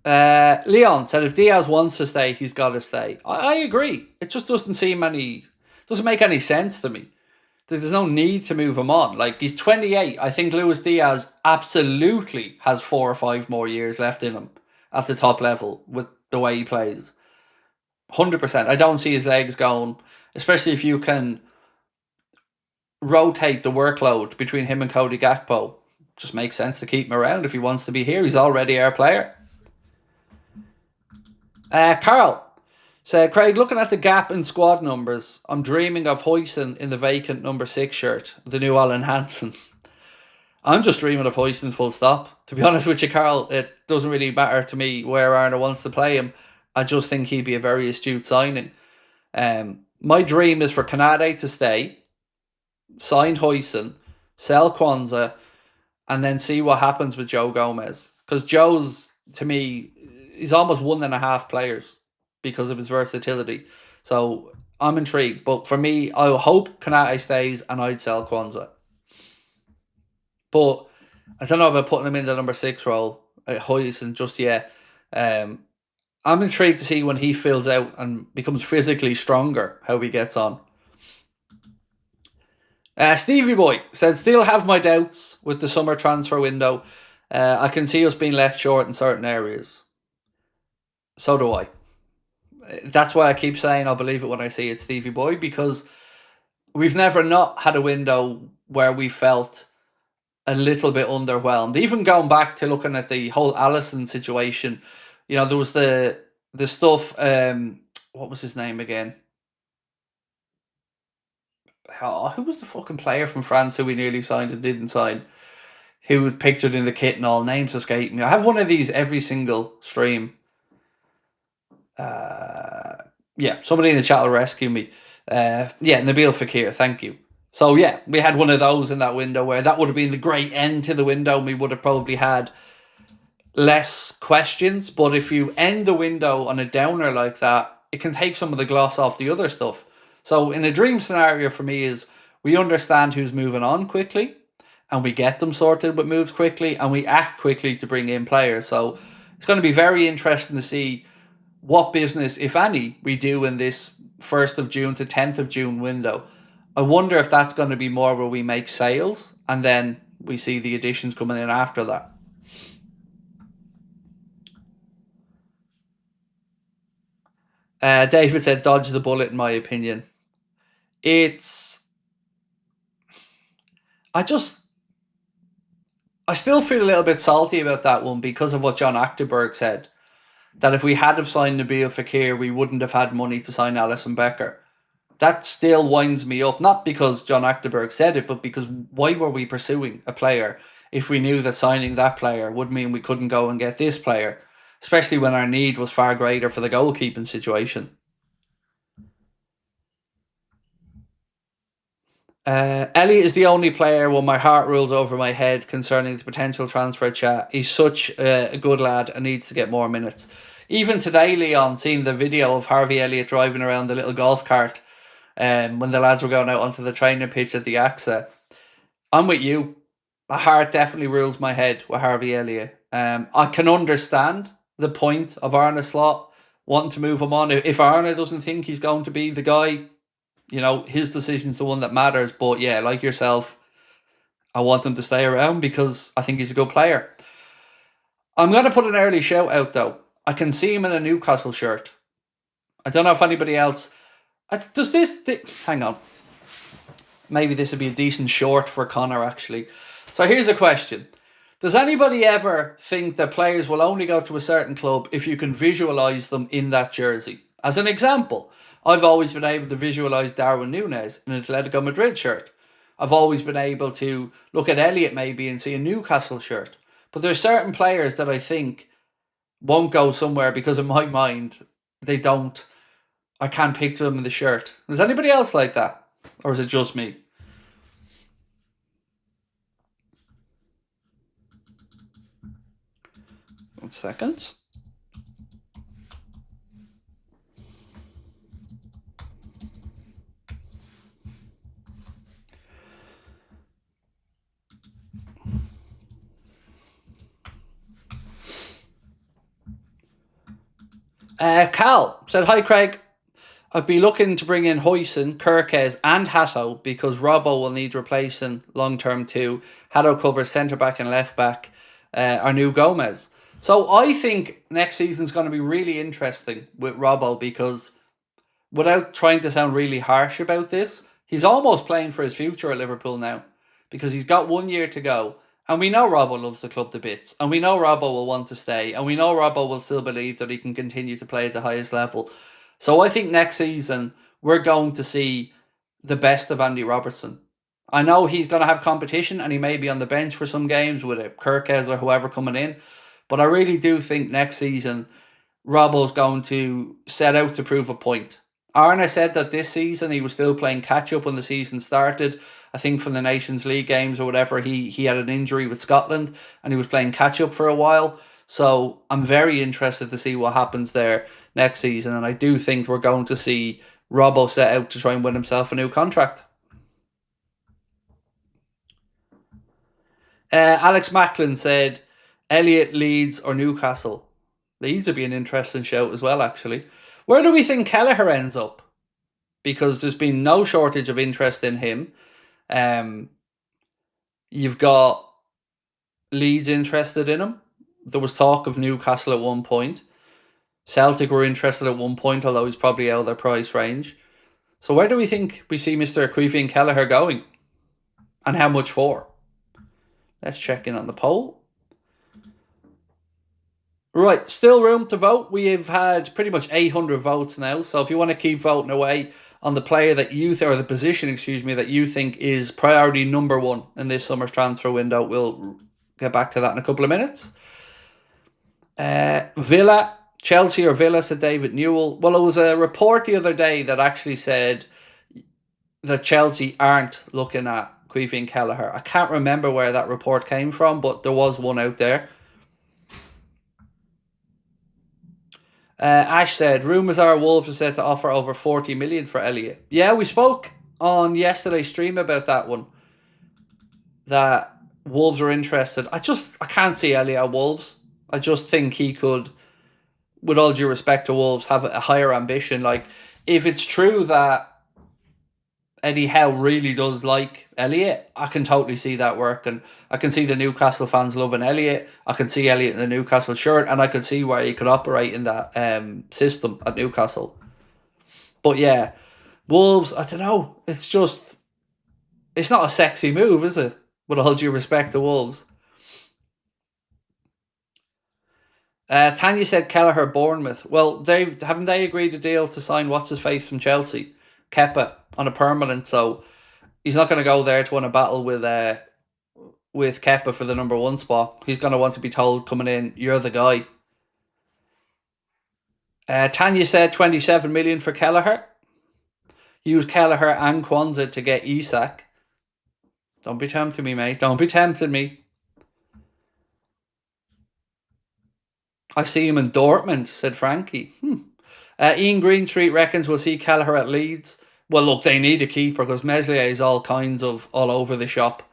Speaker 1: Leon said if Diaz wants to stay, he's got to stay. I agree. It just doesn't make any sense to me. There's no need to move him on. Like, he's 28. I think Luis Diaz absolutely has 4 or 5 more years left in him at the top level with the way he plays. 100%. I don't see his legs going, especially if you can rotate the workload between him and Cody Gakpo. Just makes sense to keep him around if he wants to be here. He's already our player. Carl said, Craig, looking at the gap in squad numbers, I'm dreaming of Huijsen in the vacant number 6 shirt, the new Alan Hansen. I'm just dreaming of Huijsen full stop. To be honest with you, Carl, it doesn't really matter to me where Arna wants to play him. I just think he'd be a very astute signing. My dream is for Konate to stay, sign Huijsen, sell Kwanzaa, and then see what happens with Joe Gomez. Because Joe's, to me, he's almost 1.5 players because of his versatility. So I'm intrigued. But for me, I hope Konate stays and I'd sell Kwanzaa. But I don't know about putting him in the number 6 role at Huijsen just yet. I'm intrigued to see when he fills out and becomes physically stronger, how he gets on. Stevie Boy said, still have my doubts with the summer transfer window. I can see us being left short in certain areas. So do I. That's why I keep saying I'll believe it when I see it, Stevie Boy, because we've never not had a window where we felt a little bit underwhelmed. Even going back to looking at the whole Alisson situation, you know, there was the stuff, what was his name again? Oh, who was the fucking player from France who we nearly signed and didn't sign? Who was pictured in the kit and all, names escape me. I have one of these every single stream. Yeah, somebody in the chat will rescue me. Yeah, Nabil Fekir, thank you. So yeah, we had one of those in that window where that would have been the great end to the window and we would have probably had less questions. But if you end the window on a downer like that, it can take some of the gloss off the other stuff. So in a dream scenario for me is we understand who's moving on quickly and we get them sorted with moves quickly and we act quickly to bring in players. So it's going to be very interesting to see what business, if any, we do in this 1st of June to 10th of June window. I wonder if that's going to be more where we make sales and then we see the additions coming in after that. David said, dodge the bullet, in my opinion. I still feel a little bit salty about that one because of what John Achterberg said. That if we had have signed Nabil Fekir, we wouldn't have had money to sign Alisson Becker. That still winds me up. Not because John Achterberg said it, but because why were we pursuing a player if we knew that signing that player would mean we couldn't go and get this player? Especially when our need was far greater for the goalkeeping situation. Elliot is the only player when my heart rules over my head concerning the potential transfer chat. He's such a good lad and needs to get more minutes. Even today, Leon, seeing the video of Harvey Elliott driving around the little golf cart when the lads were going out onto the training pitch at the AXA. I'm with you. My heart definitely rules my head with Harvey Elliott. I can understand the point of Arne Slot wanting to move him on. If Arne doesn't think he's going to be the guy, you know, his decision's the one that matters. But yeah, like yourself, I want him to stay around because I think he's a good player. I'm going to put an early shout out though. I can see him in a Newcastle shirt. I don't know if anybody else... Does this... Hang on. Maybe this would be a decent short for Connor, actually. So here's a question. Does anybody ever think that players will only go to a certain club if you can visualise them in that jersey? As an example, I've always been able to visualise Darwin Nunez in an Atletico Madrid shirt. I've always been able to look at Elliott maybe and see a Newcastle shirt. But there's certain players that I think won't go somewhere because in my mind, they don't... I can't picture them in the shirt. Is anybody else like that? Or is it just me? One second. Cal said, hi Craig. I'd be looking to bring in Huijsen, Kirkes and Hato because Robbo will need replacing long term too. Hato covers centre back and left back. Our new Gomez. So I think next season's going to be really interesting with Robbo because without trying to sound really harsh about this, he's almost playing for his future at Liverpool now because he's got 1 year to go. And we know Robbo loves the club to bits. And we know Robbo will want to stay. And we know Robbo will still believe that he can continue to play at the highest level. So I think next season, we're going to see the best of Andy Robertson. I know he's going to have competition and he may be on the bench for some games with a Kirkes or whoever coming in. But I really do think next season, Robbo's going to set out to prove a point. Arne said that this season he was still playing catch-up when the season started. I think from the Nations League games or whatever, he had an injury with Scotland and he was playing catch-up for a while. So I'm very interested to see what happens there next season. And I do think we're going to see Robbo set out to try and win himself a new contract. Alex Macklin said, Elliott, Leeds or Newcastle. Leeds would be an interesting shout as well, actually. Where do we think Kellaher ends up? Because there's been no shortage of interest in him. You've got Leeds interested in him. There was talk of Newcastle at one point. Celtic were interested at one point, although he's probably out of their price range. So where do we think we see Mr. Kwanzaa Kellaher going? And how much for? Let's check in on the poll. Right, still room to vote. We have had pretty much 800 votes now. So if you want to keep voting away on the player that you or the position, that you think is priority number one in this summer's transfer window, we'll get back to that in a couple of minutes. Villa, Chelsea or Villa, said David Newell. Well, it was a report the other day that actually said that Chelsea aren't looking at Kwanzaa Kellaher. I can't remember where that report came from, but there was one out there. Ash said, rumours are Wolves are set to offer over 40 million for Elliott. Yeah, we spoke on yesterday's stream about that one. That Wolves are interested. I can't see Elliott at Wolves. I just think he could with all due respect to Wolves, have a higher ambition. Like, if it's true that Eddie Howe really does like Elliott, I can totally see that work, and I can see the Newcastle fans loving Elliott. I can see Elliott in the Newcastle shirt, and I could see where he could operate in that system at Newcastle. But yeah, Wolves, I don't know. It's just, it's not a sexy move, is it? With all due respect to Wolves. Tanya said Kellaher Bournemouth. Well, haven't they agreed a deal to sign what's his face from Chelsea, Kepa, on a permanent. So he's not going to go there to win a battle with Kepa for the number 1 spot. He's going to want to be told coming in, you're the guy. Tanya said 27 million for Kellaher. Use Kellaher and Kwanzaa to get Isak. Don't be tempting me, mate. Don't be tempting me. I see him in Dortmund, said Frankie. Ian Greenstreet reckons we'll see Kellaher at Leeds. Well, look, they need a keeper because Meslier is all over the shop.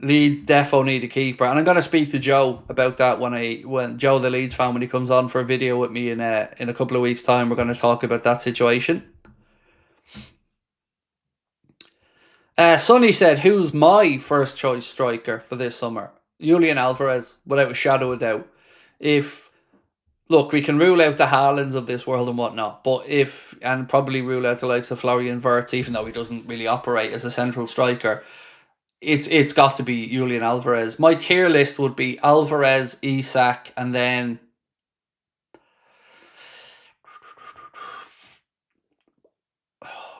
Speaker 1: Leeds defo need a keeper, and I'm going to speak to Joe about that when Joe, the Leeds fan, when he comes on for a video with me in a couple of weeks' time. We're going to talk about that situation. Sonny said, "Who's my first choice striker for this summer?" Julian Alvarez, without a shadow of a doubt. Look, we can rule out the Haalands of this world and whatnot, and probably rule out the likes of Florian Wirtz, even though he doesn't really operate as a central striker. It's got to be Julian Alvarez. My tier list would be Alvarez, Isak, and then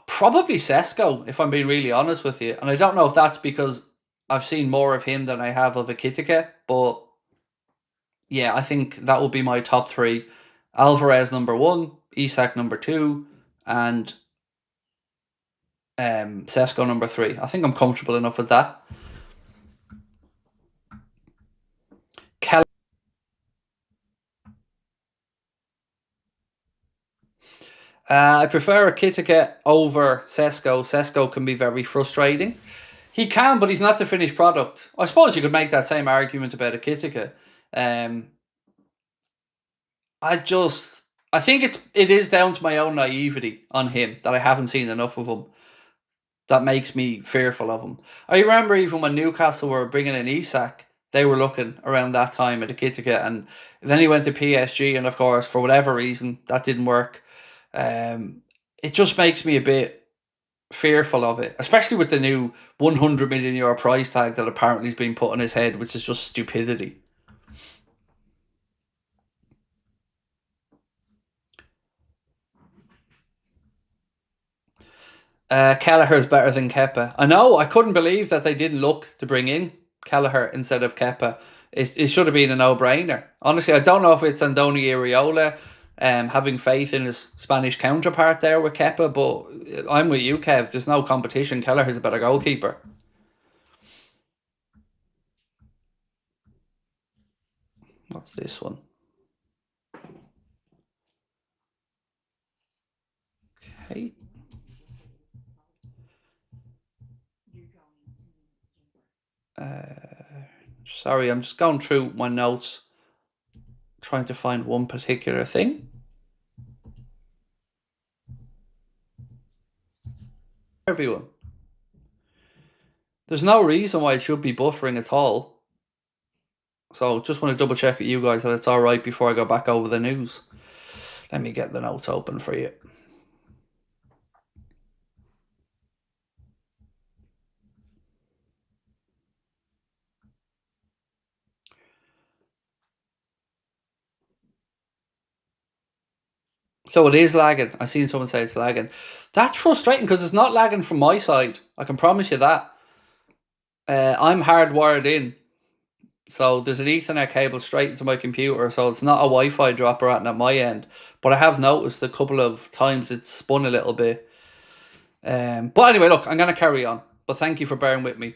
Speaker 1: probably Sesko, if I'm being really honest with you. And I don't know if that's because I've seen more of him than I have of Ekitike, but yeah, I think that would be my top 3. Alvarez number 1, Isak number 2, and Sesko number 3. I think I'm comfortable enough with that. I prefer Ekitike over Sesko. Sesko can be very frustrating. He can, but he's not the finished product. I suppose you could make that same argument about Ekitike. I think it is down to my own naivety on him that I haven't seen enough of him. That makes me fearful of him. I remember even when Newcastle were bringing in Isak, they were looking around that time at Ekitike, and then he went to PSG, and of course, for whatever reason, that didn't work. It just makes me a bit fearful of it, especially with the new €100 million price tag that apparently has been put on his head, which is just stupidity. Kellaher is better than Kepa. I know, I couldn't believe that they didn't look to bring in Kellaher instead of Kepa. It should have been a no-brainer. Honestly, I don't know if it's Andoni Iraola having faith in his Spanish counterpart there with Kepa, but I'm with you, Kev. There's no competition. Kelleher's a better goalkeeper. What's this one? Okay. Sorry, I'm just going through my notes, trying to find one particular thing. Everyone. There's no reason why it should be buffering at all. So just want to double check with you guys that it's alright before I go back over the news. Let me get the notes open for you. So it is lagging. I've seen someone say it's lagging. That's frustrating because it's not lagging from my side. I can promise you that. I'm hardwired in. So there's an Ethernet cable straight into my computer. So it's not a Wi-Fi dropper at my end. But I have noticed a couple of times it's spun a little bit. But anyway, look, I'm going to carry on. But thank you for bearing with me.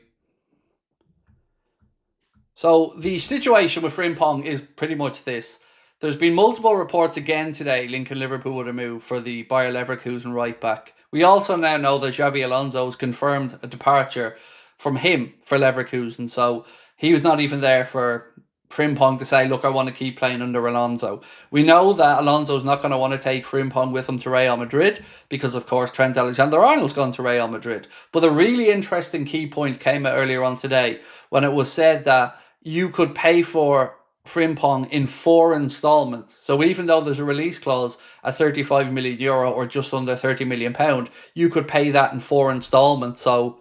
Speaker 1: So the situation with Frimpong is pretty much this. There's been multiple reports again today linking Liverpool with a move for the Bayer Leverkusen right back. We also now know that Xabi Alonso has confirmed a departure from him for Leverkusen. So he was not even there for Frimpong to say, look, I want to keep playing under Alonso. We know that Alonso's not going to want to take Frimpong with him to Real Madrid because, of course, Trent Alexander-Arnold's gone to Real Madrid. But a really interesting key point came out earlier on today when it was said that you could pay for Frimpong in 4 installments. So even though there's a release clause at €35 million or just under £30 million, you could pay that in 4 installments. So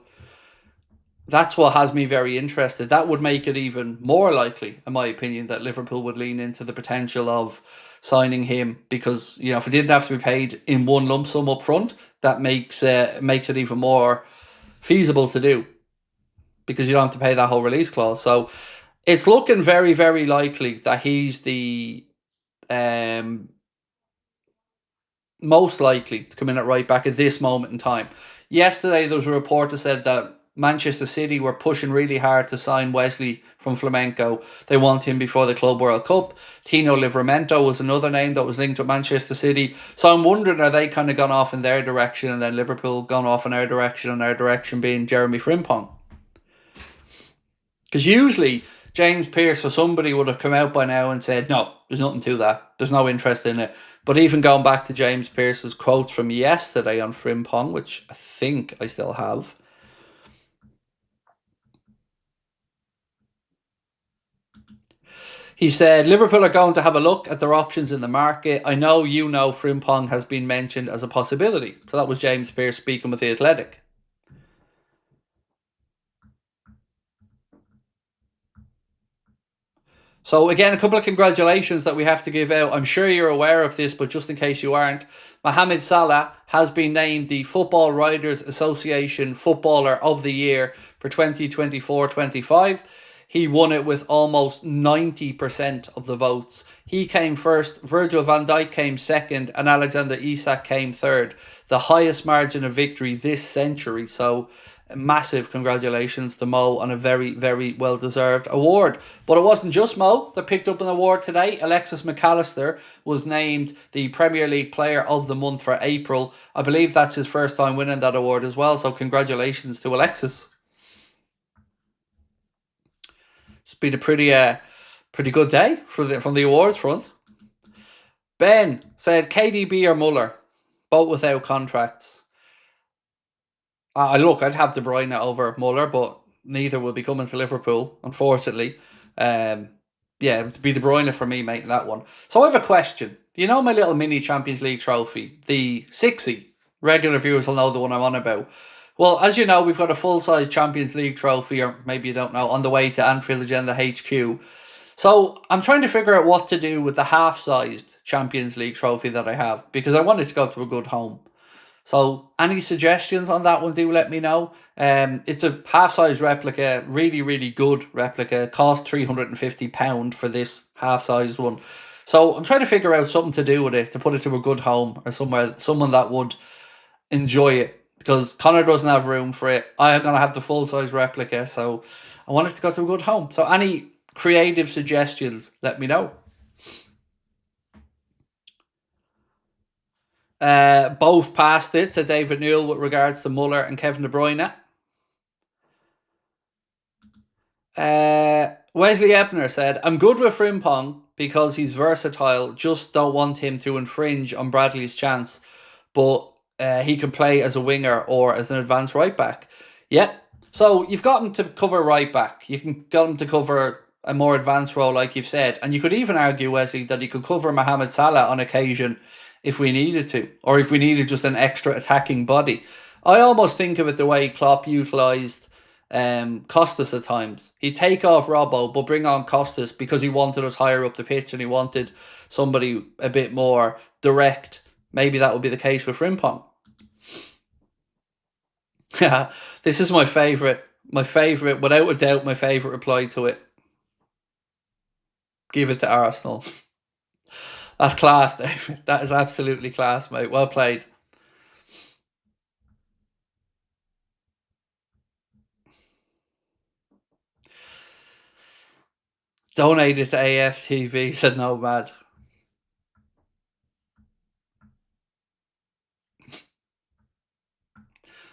Speaker 1: that's what has me very interested. That would make it even more likely, in my opinion, that Liverpool would lean into the potential of signing him because, you know, if it didn't have to be paid in one lump sum up front, that makes it even more feasible to do because you don't have to pay that whole release clause. So it's looking very, very likely that he's the most likely to come in at right back at this moment in time. Yesterday, there was a report that said that Manchester City were pushing really hard to sign Wesley from Flamenco. They want him before the Club World Cup. Tino Livramento was another name that was linked with Manchester City. So I'm wondering, are they kind of gone off in their direction and then Liverpool gone off in our direction, and our direction being Jeremy Frimpong? Because usually James Pearce or somebody would have come out by now and said, no, there's nothing to that. There's no interest in it. But even going back to James Pearce's quotes from yesterday on Frimpong, which I think I still have. He said, Liverpool are going to have a look at their options in the market. I know Frimpong has been mentioned as a possibility. So that was James Pearce speaking with The Athletic. So again, a couple of congratulations that we have to give out. I'm sure you're aware of this, but just in case you aren't, Mohamed Salah has been named the Football Writers Association Footballer of the Year for 2024-25. He won it with almost 90% of the votes. He came first, Virgil van Dijk came second, and Alexander Isak came third. The highest margin of victory this century. So massive congratulations to Mo on a very, very well-deserved award. But it wasn't just Mo that picked up an award today. Alexis McAllister was named the Premier League Player of the Month for April. I believe that's his first time winning that award as well. So congratulations to Alexis. It's been a pretty good day from the awards front. Ben said KDB or Muller, both without contracts. Look, I'd have De Bruyne over Muller, but neither will be coming to Liverpool, unfortunately. Yeah, it'd be De Bruyne for me, mate, that one. So I have a question. Do you know my little mini Champions League trophy? The 60. Regular viewers will know the one I'm on about. Well, as you know, we've got a full-size Champions League trophy, or maybe you don't know, on the way to Anfield Agenda HQ. So I'm trying to figure out what to do with the half-sized Champions League trophy that I have, because I want it to go to a good home. So any suggestions on that one, do let me know. It's a half-size replica, really, really good replica. Cost £350 for this half-sized one. So I'm trying to figure out something to do with it, to put it to a good home or someone that would enjoy it. Because Connor doesn't have room for it. I'm going to have the full-size replica, so I want it to go to a good home. So any creative suggestions, let me know. Both passed it, said David Newell, with regards to Muller and Kevin De Bruyne. Wesley Ebner said, I'm good with Frimpong because he's versatile, just don't want him to infringe on Bradley's chance, but he can play as a winger or as an advanced right back. Yep. So you've got him to cover right back. You can get him to cover a more advanced role, like you've said. And you could even argue, Wesley, that he could cover Mohamed Salah on occasion if we needed to, or if we needed just an extra attacking body. I almost think of it the way Klopp utilised Costas at times. He'd take off Robbo, but bring on Costas because he wanted us higher up the pitch and he wanted somebody a bit more direct. Maybe that would be the case with Frimpong. Yeah, this is my favourite, without a doubt, my favourite reply to it. Give it to Arsenal. That's class, David. That is absolutely class, mate. Well played. Donated to AFTV, said no mad.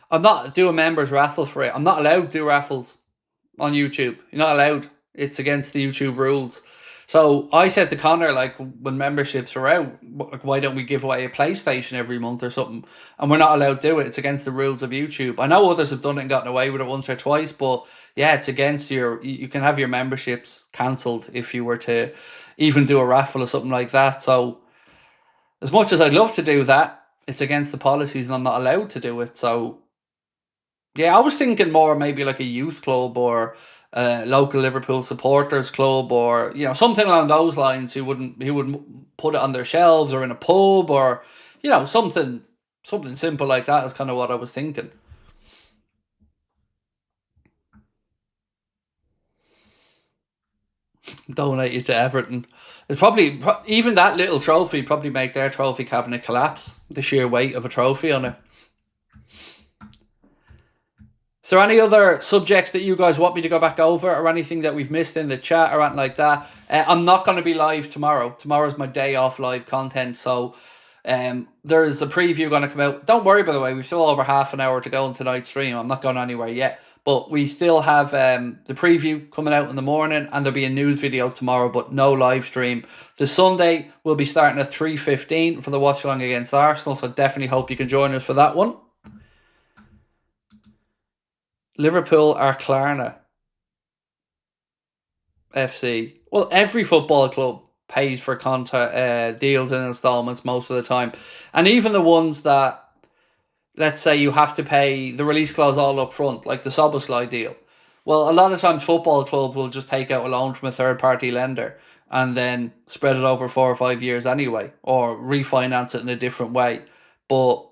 Speaker 1: I'm not doing members raffle for it. I'm not allowed to do raffles on YouTube. You're not allowed. It's against the YouTube rules. So I said to Connor, like, when memberships are out, why don't we give away a PlayStation every month or something? And we're not allowed to do it. It's against the rules of YouTube. I know others have done it and gotten away with it once or twice, but yeah, it's against you can have your memberships cancelled if you were to even do a raffle or something like that. So as much as I'd love to do that, it's against the policies and I'm not allowed to do it. So yeah, I was thinking more maybe like a youth club or a local Liverpool supporters club, or something along those lines. Who would put it on their shelves or in a pub, or something simple like that is kind of what I was thinking. Donate it to Everton. It's probably even that little trophy probably make their trophy cabinet collapse. The sheer weight of a trophy on it. Is there any other subjects that you guys want me to go back over, or anything that we've missed in the chat or anything like that? I'm not going to be live tomorrow. Tomorrow's my day off live content, so there's a preview going to come out. Don't worry, by the way, we've still over half an hour to go on tonight's stream. I'm not going anywhere yet, but we still have the preview coming out in the morning, and there'll be a news video tomorrow, but no live stream. The Sunday will be starting at 3:15 for the watch along against Arsenal, so definitely hope you can join us for that one. Liverpool are Klarna FC. Well, every football club pays for deals in installments most of the time. And even the ones that, let's say you have to pay the release clause all up front, like the Soboslai deal. Well, a lot of times football club will just take out a loan from a third-party lender and then spread it over 4 or 5 years anyway, or refinance it in a different way. But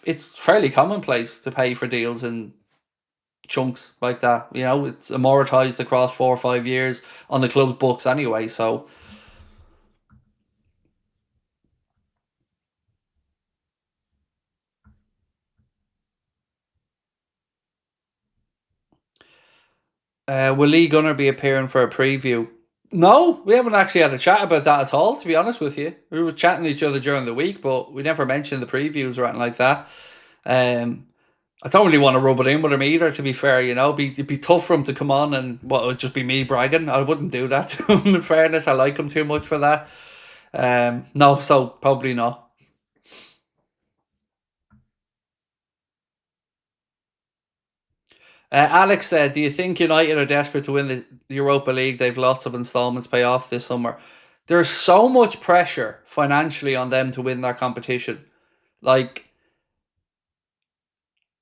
Speaker 1: it's fairly commonplace to pay for deals in chunks like that. It's amortized across 4 or 5 years on the club's books anyway. So will Lee Gunner be appearing for a preview? No, we haven't actually had a chat about that at all, to be honest with you. We were chatting to each other during the week, but we never mentioned the previews or anything like that. I don't really want to rub it in with him either, to be fair. It'd be tough for him to come on and it would just be me bragging. I wouldn't do that to him, in fairness. I like him too much for that. No, so probably not. Alex said, do you think United are desperate to win the Europa League? They've lots of installments pay off this summer. There's so much pressure financially on them to win that competition. Like,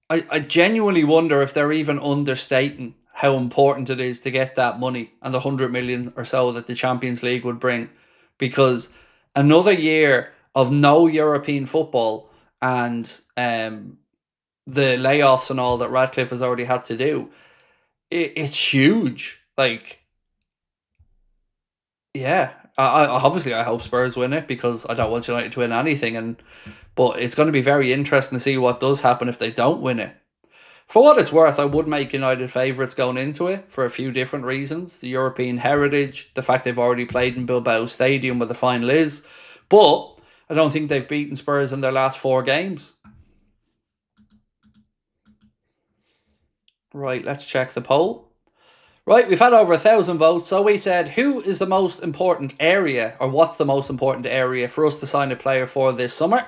Speaker 1: I genuinely wonder if they're even understating how important it is to get that money and the 100 million or so that the Champions League would bring. Because another year of no European football and the layoffs and all that Radcliffe has already had to do, it's huge. Like, yeah, I obviously I hope Spurs win it because I don't want United to win anything, but it's going to be very interesting to see what does happen if they don't win it. For what it's worth, I would make United favourites going into it for a few different reasons. The European heritage, the fact they've already played in Bilbao Stadium where the final is, but I don't think they've beaten Spurs in their last 4 games. Right, let's check the poll. Right, we've had over 1,000 votes. So we said, who is the most important area, or what's the most important area for us to sign a player for this summer?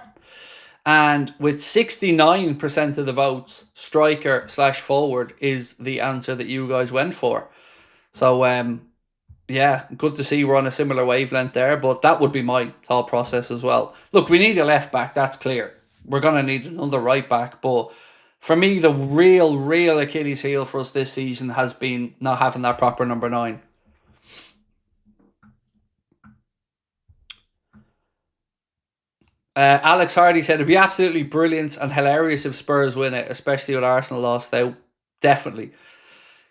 Speaker 1: And with 69% of the votes, striker/forward is the answer that you guys went for. So, yeah, good to see we're on a similar wavelength there, but that would be my thought process as well. Look, we need a left back, that's clear. We're going to need another right back, but for me, the real Achilles heel for us this season has been not having that proper number 9. Alex Hardy said it'd be absolutely brilliant and hilarious if Spurs win it, especially with Arsenal lost out. Definitely.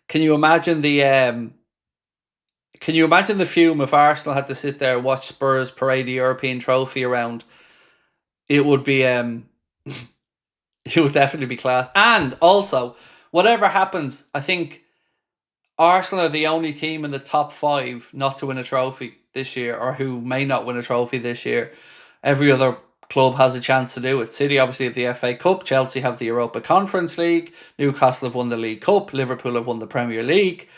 Speaker 1: Can you imagine the fume if Arsenal had to sit there and watch Spurs parade the European trophy around? It would be it would definitely be class. And also, whatever happens, I think Arsenal are the only team in the top 5 not to win a trophy this year, or who may not win a trophy this year. Every other club has a chance to do it. City obviously have the FA Cup, Chelsea have the Europa Conference League, Newcastle have won the League Cup, Liverpool have won the Premier League.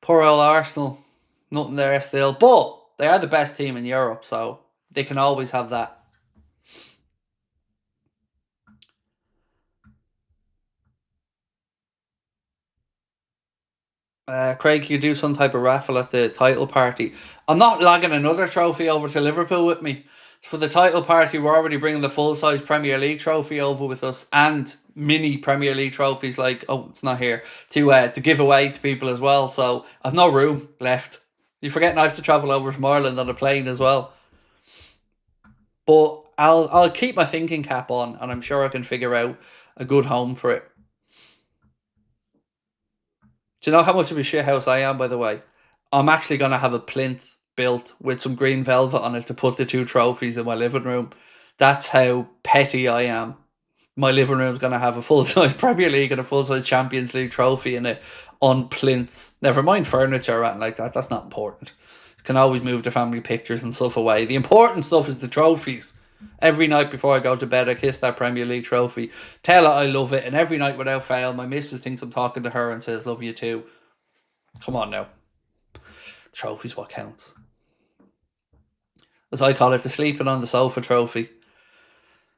Speaker 1: Poor old Arsenal. Nothing there still. But they are the best team in Europe, so they can always have that. Craig, you do some type of raffle at the title party. I'm not lagging another trophy over to Liverpool with me. For the title party, we're already bringing the full-size Premier League trophy over with us and mini Premier League trophies like, oh, it's not here, to give away to people as well. So I've no room left. You're forgetting I have to travel over from Ireland on a plane as well. But I'll keep my thinking cap on, and I'm sure I can figure out a good home for it. Do you know how much of a shithouse I am, by the way? I'm actually going to have a plinth built with some green velvet on it to put the two trophies in my living room. That's how petty I am. My living room's going to have a full-size Premier League and a full-size Champions League trophy in it on plinths. Never mind furniture or anything like that. That's not important. You can always move the family pictures and stuff away. The important stuff is the trophies. Every night before I go to bed, I kiss that Premier League trophy. Tell her I love it. And every night without fail, my missus thinks I'm talking to her and says, love you too. Come on now. Trophy's what counts. As I call it, the sleeping on the sofa trophy.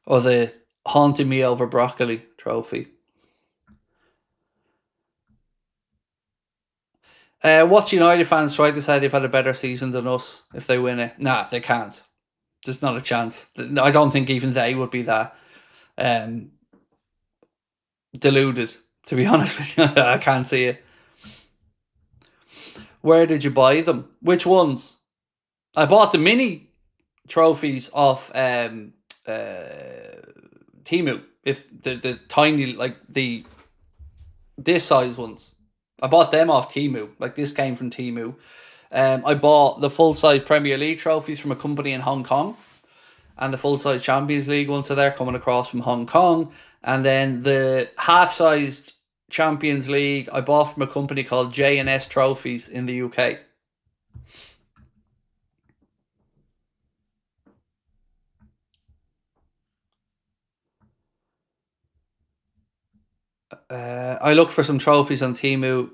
Speaker 1: Or the haunting me over broccoli trophy. What's United fans try to say they've had a better season than us if they win it? Nah, they can't. There's not a chance. I don't think even they would be that deluded, to be honest with you. I can't see it. Where did you buy them? Which ones? I bought the mini trophies off Temu. If the tiny, like this size ones. I bought them off Temu. Like this came from Temu. I bought the full-size Premier League trophies from a company in Hong Kong. And the full-size Champions League ones are there coming across from Hong Kong. And then the half-sized Champions League I bought from a company called J&S Trophies in the UK. I looked for some trophies on Temu.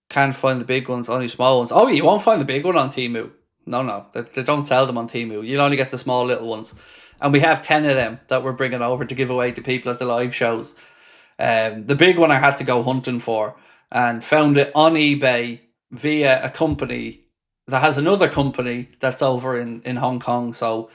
Speaker 1: Can't find the big ones, only small ones. Oh, you won't find the big one on Temu. No. They don't sell them on Temu. You'll only get the small little ones. And we have 10 of them that we're bringing over to give away to people at the live shows. The big one I had to go hunting for and found it on eBay via a company that has another company that's over in Hong Kong. So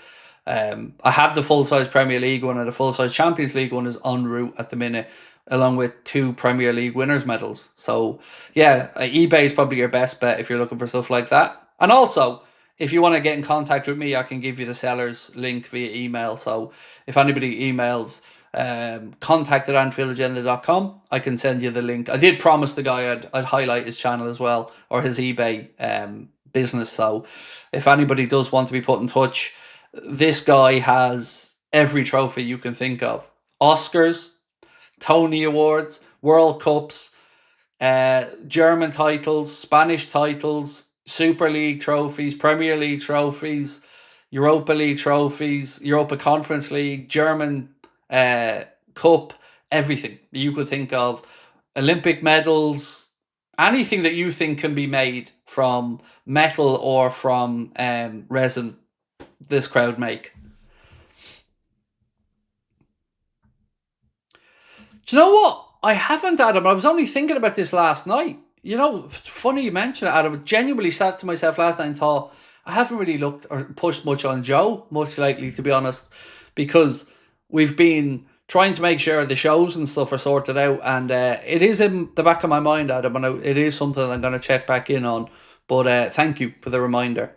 Speaker 1: I have the full-size Premier League one, and the full-size Champions League one is en route at the minute, along with 2 Premier League winners' medals. So yeah, eBay is probably your best bet if you're looking for stuff like that. And also, if you want to get in contact with me, I can give you the seller's link via email. So if anybody emails contact at AnfieldAgenda.com, I can send you the link. I did promise the guy I'd highlight his channel as well, or his eBay business. So if anybody does want to be put in touch, this guy has every trophy you can think of. Oscars, Tony Awards, World Cups, German titles, Spanish titles, Super League trophies, Premier League trophies, Europa League trophies, Europa Conference League, German Cup, everything you could think of, Olympic medals, anything that you think can be made from metal or from resin, this crowd make. Do you know what? I haven't, Adam. I was only thinking about this last night. You know, funny you mention it, Adam. I genuinely sat to myself last night and thought, I haven't really looked or pushed much on Joe, much likely, to be honest, because we've been trying to make sure the shows and stuff are sorted out, and it is in the back of my mind, Adam, and it is something I'm going to check back in on. But thank you for the reminder.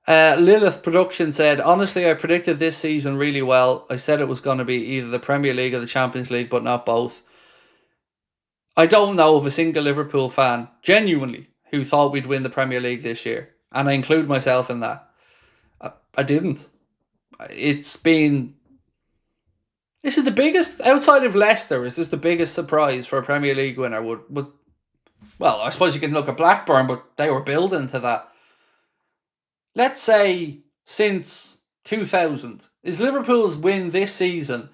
Speaker 1: Lilith Production said, honestly, I predicted this season really well. I said it was going to be either the Premier League or the Champions League, but not both. I don't know of a single Liverpool fan, genuinely, who thought we'd win the Premier League this year. And I include myself in that. I didn't. It's been... This is the biggest, outside of Leicester, is this the biggest surprise for a Premier League winner? Well, I suppose you can look at Blackburn, but they were building to that. Let's say since 2000, is Liverpool's win this season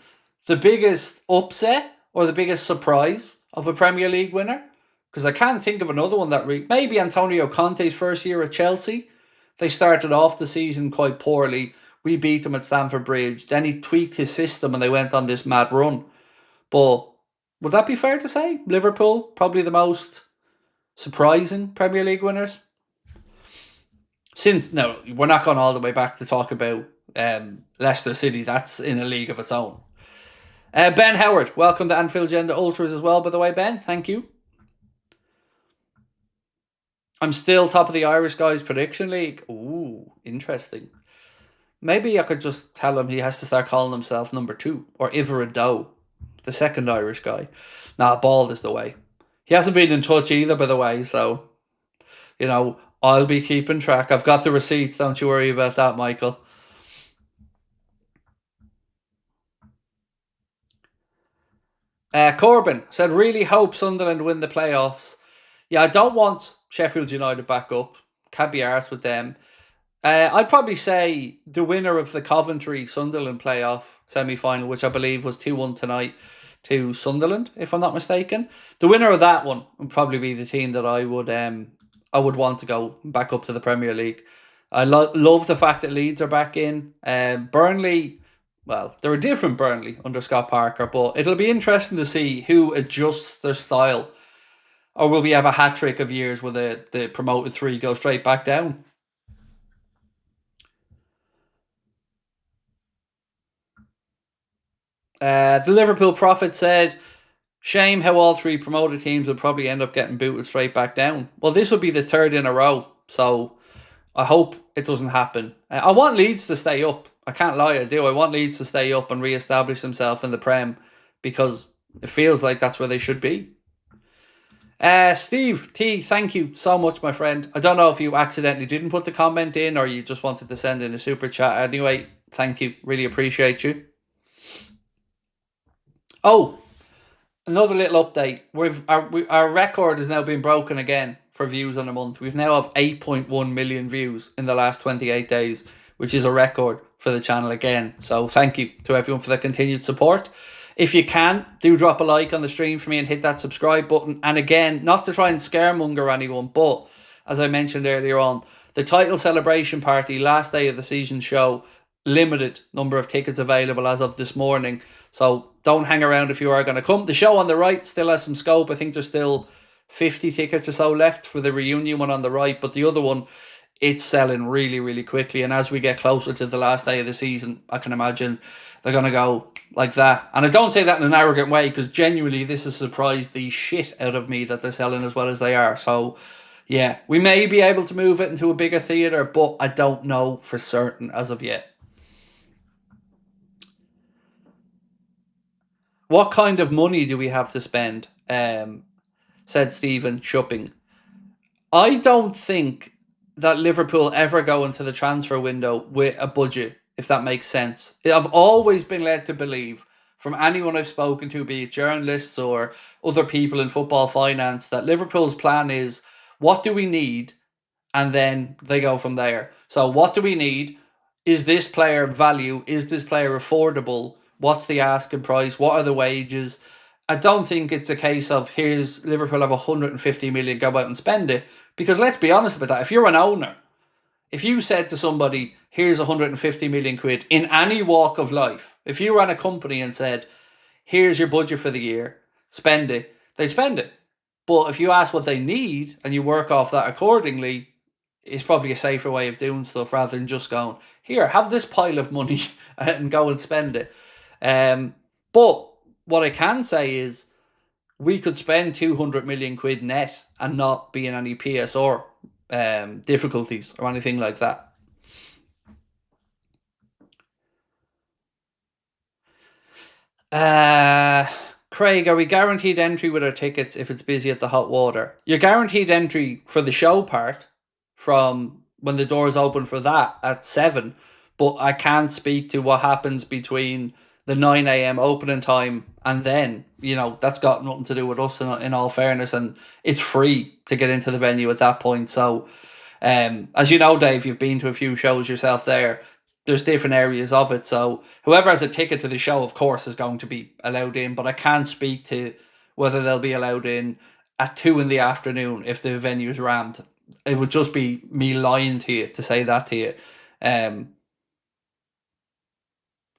Speaker 1: the biggest upset or the biggest surprise? of a Premier League winner. Because I can't think of another one that maybe Antonio Conte's first year at Chelsea. They started off the season quite poorly. We beat them at Stamford Bridge. Then he tweaked his system and they went on this mad run. But would that be fair to say? Liverpool, probably the most surprising Premier League winners? No, we're not going all the way back to talk about Leicester City. That's in a league of its own. Ben Howard, welcome to Anfield Agenda Ultras as well, by the way, Ben. Thank you. I'm still top of the Irish guys' prediction league. Ooh, interesting. Maybe I could just tell him he has to start calling himself number 2 or Iverido, the second Irish guy. Nah, bald is the way. He hasn't been in touch either, by the way, so, I'll be keeping track. I've got the receipts, don't you worry about that, Michael. Corbin said, really hope Sunderland win the playoffs. Yeah, I don't want Sheffield United back up. Can't be arsed with them. I'd probably say the winner of the Coventry-Sunderland playoff semi-final, which I believe was 2-1 tonight to Sunderland, if I'm not mistaken. The winner of that one would probably be the team that I would want to go back up to the Premier League. I love the fact that Leeds are back in. Burnley, well, they're a different Burnley under Scott Parker, but it'll be interesting to see who adjusts their style. Or will we have a hat-trick of years where the promoted 3 go straight back down? The Liverpool Prophet said, shame how all 3 promoted teams will probably end up getting booted straight back down. Well, this will be the 3rd in a row, so I hope it doesn't happen. I want Leeds to stay up. I can't lie, I do. I want Leeds to stay up and re-establish themselves in the Prem because it feels like that's where they should be. Steve T, thank you so much, my friend. I don't know if you accidentally didn't put the comment in or you just wanted to send in a super chat. Anyway, thank you. Really appreciate you. Oh, another little update. Our record has now been broken again for views on a month. We've now have 8.1 million views in the last 28 days, which is a record for the channel again. So thank you to everyone for the continued support. If you can, do drop a like on the stream for me and hit that subscribe button. And again, not to try and scaremonger anyone, but as I mentioned earlier on, the title celebration party, last day of the season show, limited number of tickets available as of this morning. So don't hang around if you are going to come. The show on the right still has some scope. I think there's still 50 tickets or so left for the reunion one on the right. But the other one, it's selling really, really quickly. And as we get closer to the last day of the season, I can imagine they're going to go like that. And I don't say that in an arrogant way because genuinely this has surprised the shit out of me that they're selling as well as they are. So yeah, we may be able to move it into a bigger theatre, but I don't know for certain as of yet. What kind of money do we have to spend? Said Stephen Shupping. I don't think that Liverpool ever go into the transfer window with a budget, if that makes sense. I've always been led to believe from anyone I've spoken to, be it journalists or other people in football finance, that Liverpool's plan is, what do we need? And then they go from there. So what do we need? Is this player value? Is this player affordable? What's the asking price? What are the wages? I don't think it's a case of here's Liverpool have 150 million, go out and spend it. Because let's be honest about that. If you're an owner, if you said to somebody, here's 150 million quid in any walk of life, if you ran a company and said, here's your budget for the year, spend it, they spend it. But if you ask what they need and you work off that accordingly, it's probably a safer way of doing stuff rather than just going, here, have this pile of money and go and spend it. But what I can say is we could spend 200 million quid net and not be in any PSR difficulties or anything like that. Craig, are we guaranteed entry with our tickets if it's busy at the hot water? You're guaranteed entry for the show part from when the doors open for that at 7, but I can't speak to what happens between the 9 a.m. opening time and then, that's got nothing to do with us in all fairness, and it's free to get into the venue at that point. So as you know, Dave, you've been to a few shows yourself there. There's different areas of it. So whoever has a ticket to the show, of course, is going to be allowed in, but I can't speak to whether they'll be allowed in at 2 in the afternoon if the venue's rammed. It would just be me lying to you to say that to you.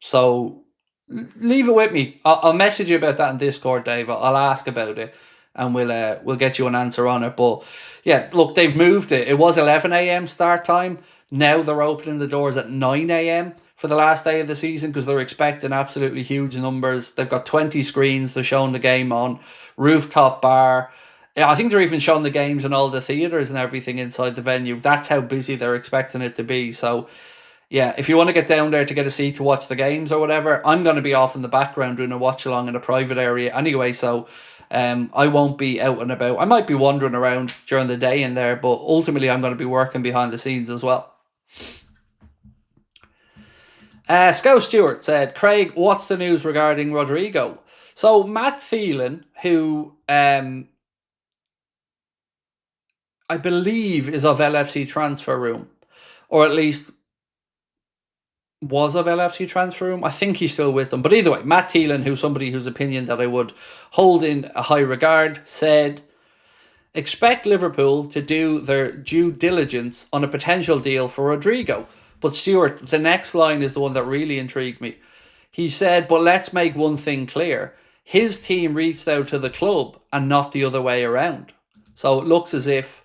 Speaker 1: So leave it with me. I'll message you about that in Discord, Dave. I'll ask about it, and we'll get you an answer on it. But yeah, look, they've moved it. It was 11 a.m. start time. Now they're opening the doors at 9 a.m. for the last day of the season because they're expecting absolutely huge numbers. They've got 20 screens. They're showing the game on rooftop bar. Yeah, I think they're even showing the games in all the theatres and everything inside the venue. That's how busy they're expecting it to be. So yeah, if you want to get down there to get a seat to watch the games or whatever, I'm going to be off in the background doing a watch along in a private area anyway, so I won't be out and about. I might be wandering around during the day in there, but ultimately I'm going to be working behind the scenes as well. Scout Stewart said, Craig, what's the news regarding Rodrigo? So Matt Thielen, who I believe is of LFC transfer room, or at least was of LFC transfer room. I think he's still with them. But either way, Matt Thielen, who's somebody whose opinion that I would hold in a high regard, said, expect Liverpool to do their due diligence on a potential deal for Rodrigo. But Stuart, the next line is the one that really intrigued me. He said, but let's make one thing clear. His team reached out to the club and not the other way around. So it looks as if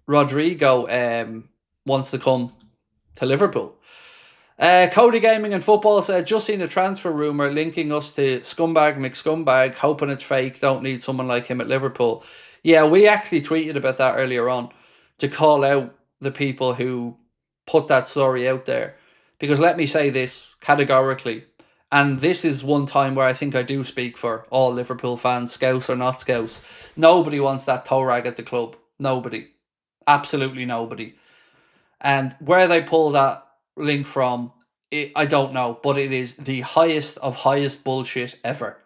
Speaker 1: Rodrigo wants to come to Liverpool. Cody Gaming and Football said, just seen a transfer rumour linking us to Scumbag McScumbag, hoping it's fake, don't need someone like him at Liverpool. Yeah, we actually tweeted about that earlier on to call out the people who put that story out there. Because let me say this categorically, and this is one time where I think I do speak for all Liverpool fans, Scouts or not Scouts. Nobody wants that toe rag at the club. Nobody. Absolutely nobody. And where they pull that link from, I don't know, but it is the highest of highest bullshit ever.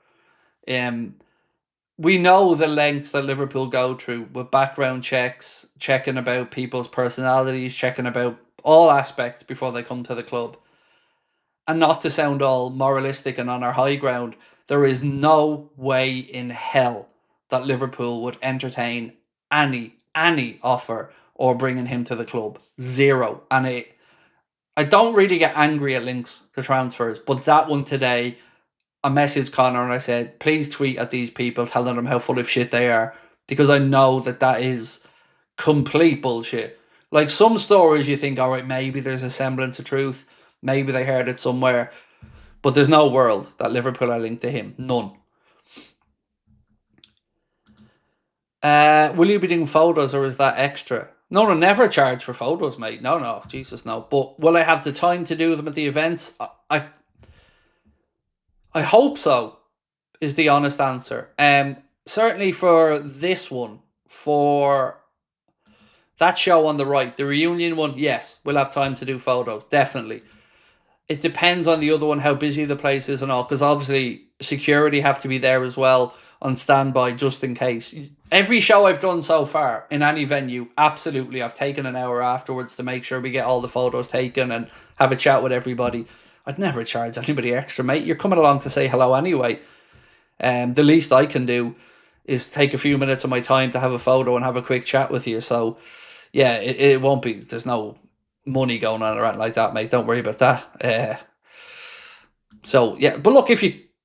Speaker 1: We know the lengths that Liverpool go through with background checks, checking about people's personalities, checking about all aspects before they come to the club. And not to sound all moralistic and on our high ground, there is no way in hell that Liverpool would entertain any offer or bringing him to the club. Zero. And I don't really get angry at links to transfers, but that one today, I messaged Connor and I said, please tweet at these people telling them how full of shit they are, because I know that is complete bullshit. Like some stories you think, all right, maybe there's a semblance of truth, maybe they heard it somewhere, but there's no world that Liverpool are linked to him. None. Will you be doing photos or is that extra? No, never charge for photos, mate. No, Jesus, no. But will I have the time to do them at the events? I hope so, is the honest answer. Certainly for this one, for that show on the right, the reunion one, yes, we'll have time to do photos, definitely. It depends on the other one, how busy the place is and all, because obviously security have to be there as well on standby just in case. Every show I've done so far in any venue, absolutely, I've taken an hour afterwards to make sure we get all the photos taken and have a chat with everybody. I'd never charge anybody extra, mate. You're coming along to say hello anyway. The least I can do is take a few minutes of my time to have a photo and have a quick chat with you. So, yeah, it won't be, there's no money going on or anything like that, mate. Don't worry about that. So, yeah, but look,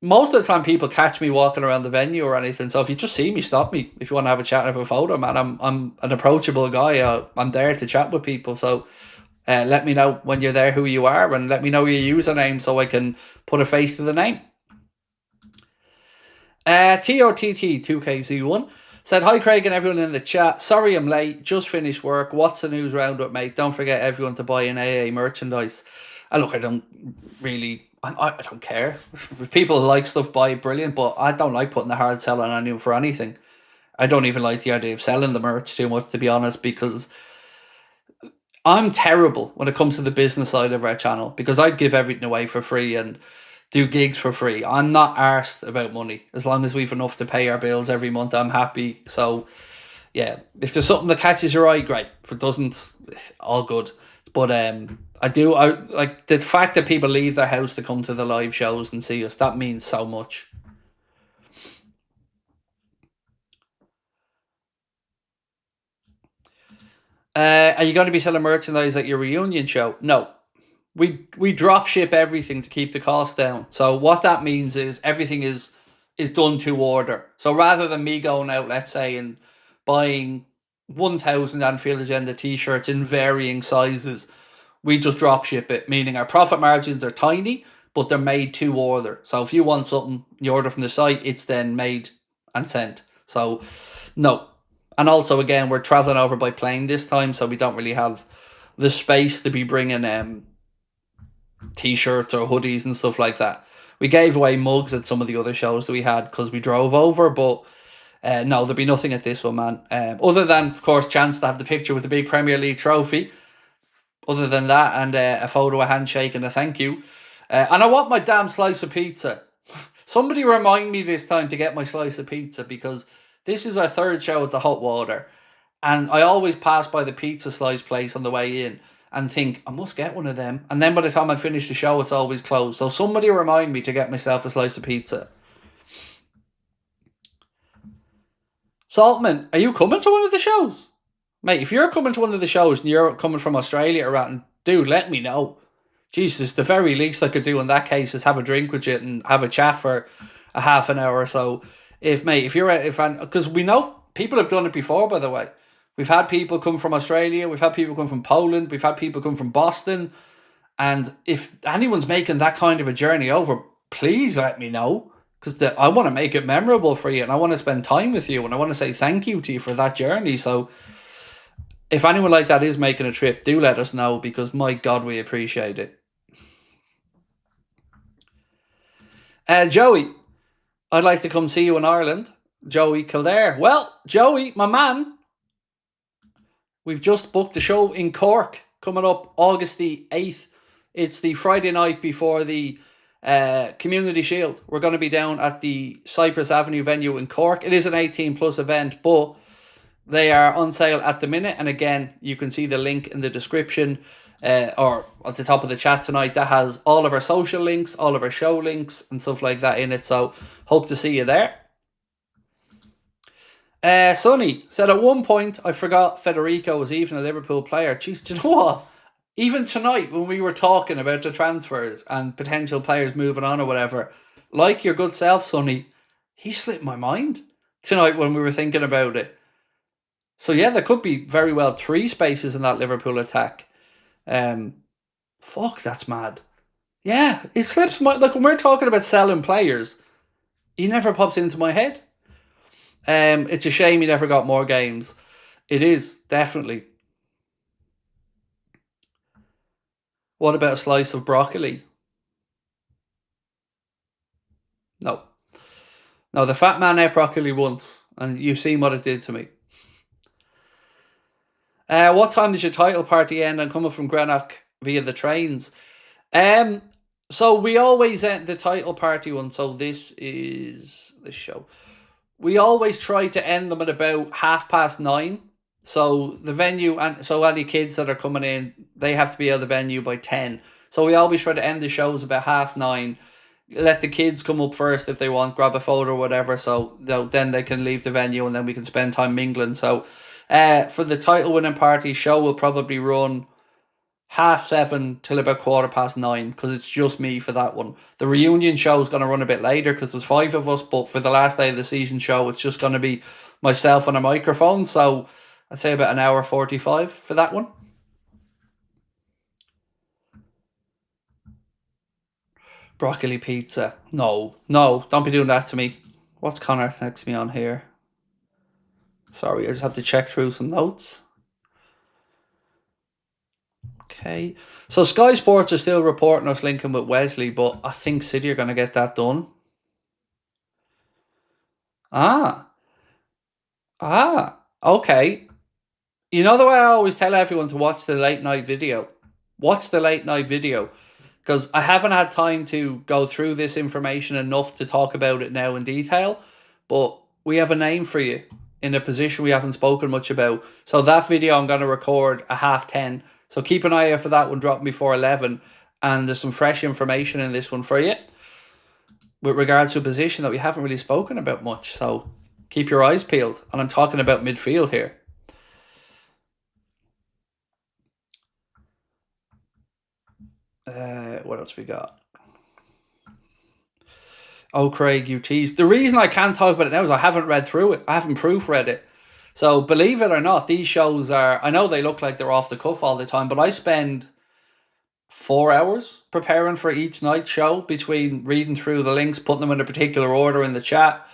Speaker 1: most of the time people catch me walking around the venue or anything. So if you just see me, stop me. If you want to have a chat and have a photo, man, I'm an approachable guy. I'm there to chat with people. So let me know when you're there who you are and let me know your username so I can put a face to the name. TOTT2KZ1 said, hi Craig and everyone in the chat. Sorry I'm late. Just finished work. What's the news roundup, mate? Don't forget everyone to buy an AA merchandise. Look, I don't care. If people like stuff, buy it, brilliant. But I don't like putting the hard sell on anyone for anything. I don't even like the idea of selling the merch too much, to be honest, because I'm terrible when it comes to the business side of our channel, because I'd give everything away for free and do gigs for free. I'm not arsed about money. As long as we've enough to pay our bills every month, I'm happy. So, yeah, if there's something that catches your eye, great. If it doesn't, all good. But I like the fact that people leave their house to come to the live shows and see us. That means so much. Are you going to be selling merchandise at your reunion show? No. We drop ship everything to keep the cost down. So what that means is everything is done to order. So rather than me going out, let's say, and buying 1,000 Anfield Agenda t-shirts in varying sizes, we just drop ship it, meaning our profit margins are tiny, but they're made to order. So if you want something, you order from the site, it's then made and sent. So no. And also, again, we're traveling over by plane this time, so we don't really have the space to be bringing t-shirts or hoodies and stuff like that. We gave away mugs at some of the other shows that we had because we drove over, but no, there'll be nothing at this one, man. Other than, of course, chance to have the picture with the big Premier League trophy. Other than that, and a photo, a handshake, and a thank you. And I want my damn slice of pizza. Somebody remind me this time to get my slice of pizza, because this is our third show at the Hot Water. And I always pass by the pizza slice place on the way in and think, I must get one of them. And then by the time I finish the show, it's always closed. So somebody remind me to get myself a slice of pizza. Saltman, are you coming to one of the shows? Mate, if you're coming to one of the shows and you're coming from Australia or anything, dude, let me know. Jesus, the very least I could do in that case is have a drink with you and have a chat for a half an hour or so. Because we know people have done it before, by the way. We've had people come from Australia, we've had people come from Poland, we've had people come from Boston. And if anyone's making that kind of a journey over, please let me know. Because I want to make it memorable for you and I want to spend time with you and I want to say thank you to you for that journey. So if anyone like that is making a trip, do let us know, because my God, we appreciate it. Joey, I'd like to come see you in Ireland. Joey Kellaher. Well, Joey, my man, we've just booked a show in Cork coming up August the 8th. It's the Friday night before the Community Shield. We're going to be down at the Cypress Avenue venue in Cork. It is an 18 plus event, but they are on sale at the minute. And again, you can see the link in the description or at the top of the chat tonight. That has all of our social links, all of our show links and stuff like that in it. So hope to see you there. Sonny said at one point, I forgot Federico was even a Liverpool player. Jeez, do you know what? Even tonight when we were talking about the transfers and potential players moving on or whatever, like your good self, Sonny, he slipped my mind tonight when we were thinking about it. So yeah, there could be very well 3 spaces in that Liverpool attack. Fuck, that's mad. Yeah, it slips my... Like, when we're talking about selling players, he never pops into my head. It's a shame he never got more games. It is, definitely. What about a slice of broccoli? No. No, the fat man ate broccoli once, and you've seen what it did to me. What time does your title party end? I'm coming from Greenock via the trains. So we always end the title party one. So this is the show. We always try to end them at about 9:30. So the venue, and so any kids that are coming in, they have to be out of the venue by 10. So we always try to end the shows about 9:30. Let the kids come up first if they want, grab a photo or whatever. So then they can leave the venue and then we can spend time mingling. So for the title winning party, show will probably run 7:30 till about 9:15, because it's just me for that one. The reunion show is going to run a bit later because there's 5 of us, but for the last day of the season show, it's just going to be myself on a microphone. So I'd say about 1:45 for that one. Broccoli pizza. No, don't be doing that to me. What's Connor texting me on here? Sorry, I just have to check through some notes. Okay. So Sky Sports are still reporting us linking with Wesley, but I think City are going to get that done. Okay. You know the way I always tell everyone to watch the late night video? Watch the late night video. Because I haven't had time to go through this information enough to talk about it now in detail. But we have a name for you in a position we haven't spoken much about. So that video I'm going to record at 10:30. So keep an eye out for that one dropping before 11. And there's some fresh information in this one for you with regards to a position that we haven't really spoken about much. So keep your eyes peeled. And I'm talking about midfield here. What else we got? Oh, Craig, you teased. The reason I can't talk about it now is I haven't read through it. I haven't proofread it. So believe it or not, these shows are, I know they look like they're off the cuff all the time, but I spend 4 hours preparing for each night show between reading through the links, putting them in a particular order in the chat.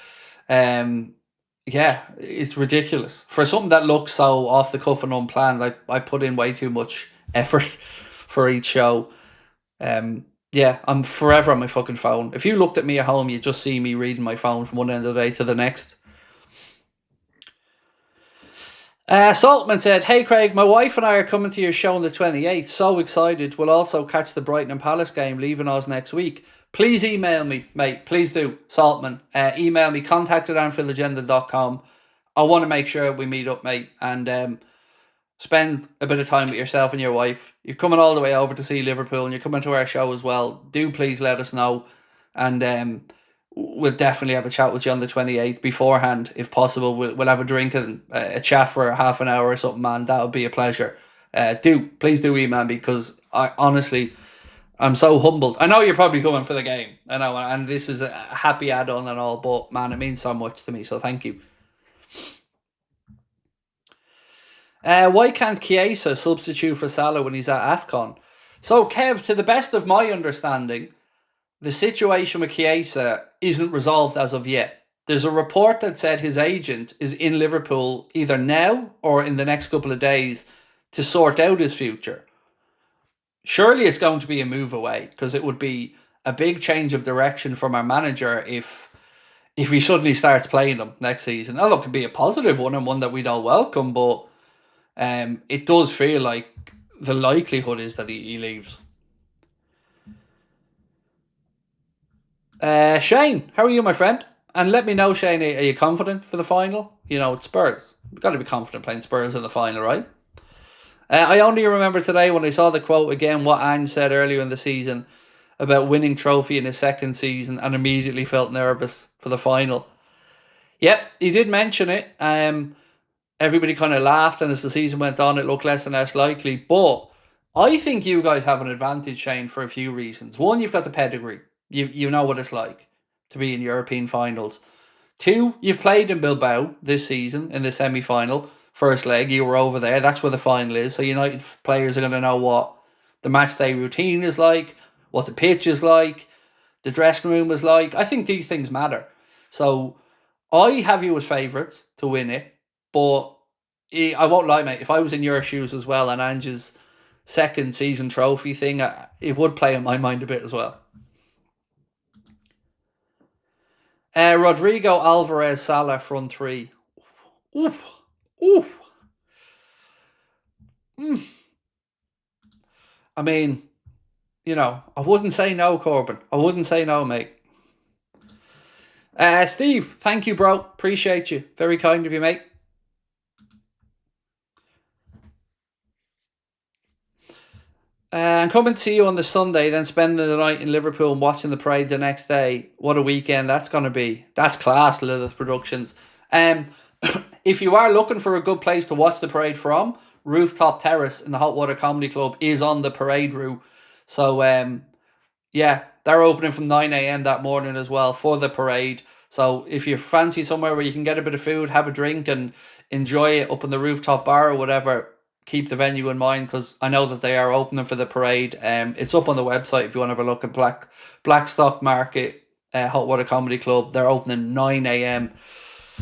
Speaker 1: Yeah, it's ridiculous. For something that looks so off the cuff and unplanned, I put in way too much effort for each show. Yeah, I'm forever on my fucking phone. If you looked at me at home, you'd just see me reading my phone from one end of the day to the next. Saltman said, "Hey Craig, my wife and I are coming to your show on the 28th. So excited. We'll also catch the Brighton and Palace game, leaving us next week. Please email me, mate. Please do, Saltman. Email me, contact@AnfieldAgenda.com. I want to make sure we meet up, mate, and spend a bit of time with yourself and your wife. You're coming all the way over to see Liverpool and you're coming to our show as well. Do please let us know, and we'll definitely have a chat with you on the 28th beforehand, if possible. We'll have a drink and a chat for half an hour or something, man. That would be a pleasure. Please do email me, because I honestly, I'm so humbled. I know you're probably coming for the game, I know, and this is a happy add-on and all, but man, it means so much to me, so thank you. Why can't Chiesa substitute for Salah when he's at AFCON? So, Kev, to the best of my understanding, the situation with Chiesa isn't resolved as of yet. There's a report that said his agent is in Liverpool either now or in the next couple of days to sort out his future. Surely it's going to be a move away, because it would be a big change of direction from our manager if he suddenly starts playing them next season. Now, look, it could be a positive one and one that we don't welcome, but it does feel like the likelihood is that he leaves. Shane, how are you, my friend? And let me know, Shane, are you confident for the final? You know, it's Spurs. We've got to be confident playing Spurs in the final, right? I only remember today when I saw the quote again what Ange said earlier in the season about winning trophy in his second season, and immediately felt nervous for the final. Yep, he did mention it. Everybody kind of laughed, and as the season went on, it looked less and less likely. But I think you guys have an advantage, Shane, for a few reasons. One, you've got the pedigree. You know what it's like to be in European finals. Two, you've played in Bilbao this season in the semi-final. First leg, you were over there. That's where the final is. So United players are going to know what the match day routine is like, what the pitch is like, the dressing room is like. I think these things matter. So I have you as favourites to win it. But I won't lie, mate. If I was in your shoes as well, and Ange's second season trophy thing, it would play in my mind a bit as well. Rodrigo, Alvarez, Salah, front three. Oof. Oof. I mean, you know, I wouldn't say no, Corbin. I wouldn't say no, mate. Steve, thank you, bro. Appreciate you. Very kind of you, mate. And coming to see you on the Sunday, then spending the night in Liverpool and watching the parade the next day. What a weekend that's going to be. That's class, Lilith Productions. If you are looking for a good place to watch the parade from, Rooftop Terrace in the Hot Water Comedy Club is on the parade route. So, yeah, they're opening from 9 a.m. that morning as well for the parade. So if you fancy somewhere where you can get a bit of food, have a drink and enjoy it up in the rooftop bar or whatever, keep the venue in mind, because I know that they are opening for the parade. It's up on the website if you want to have a look at Blackstock Market, Hot Water Comedy Club. They're opening 9 a.m.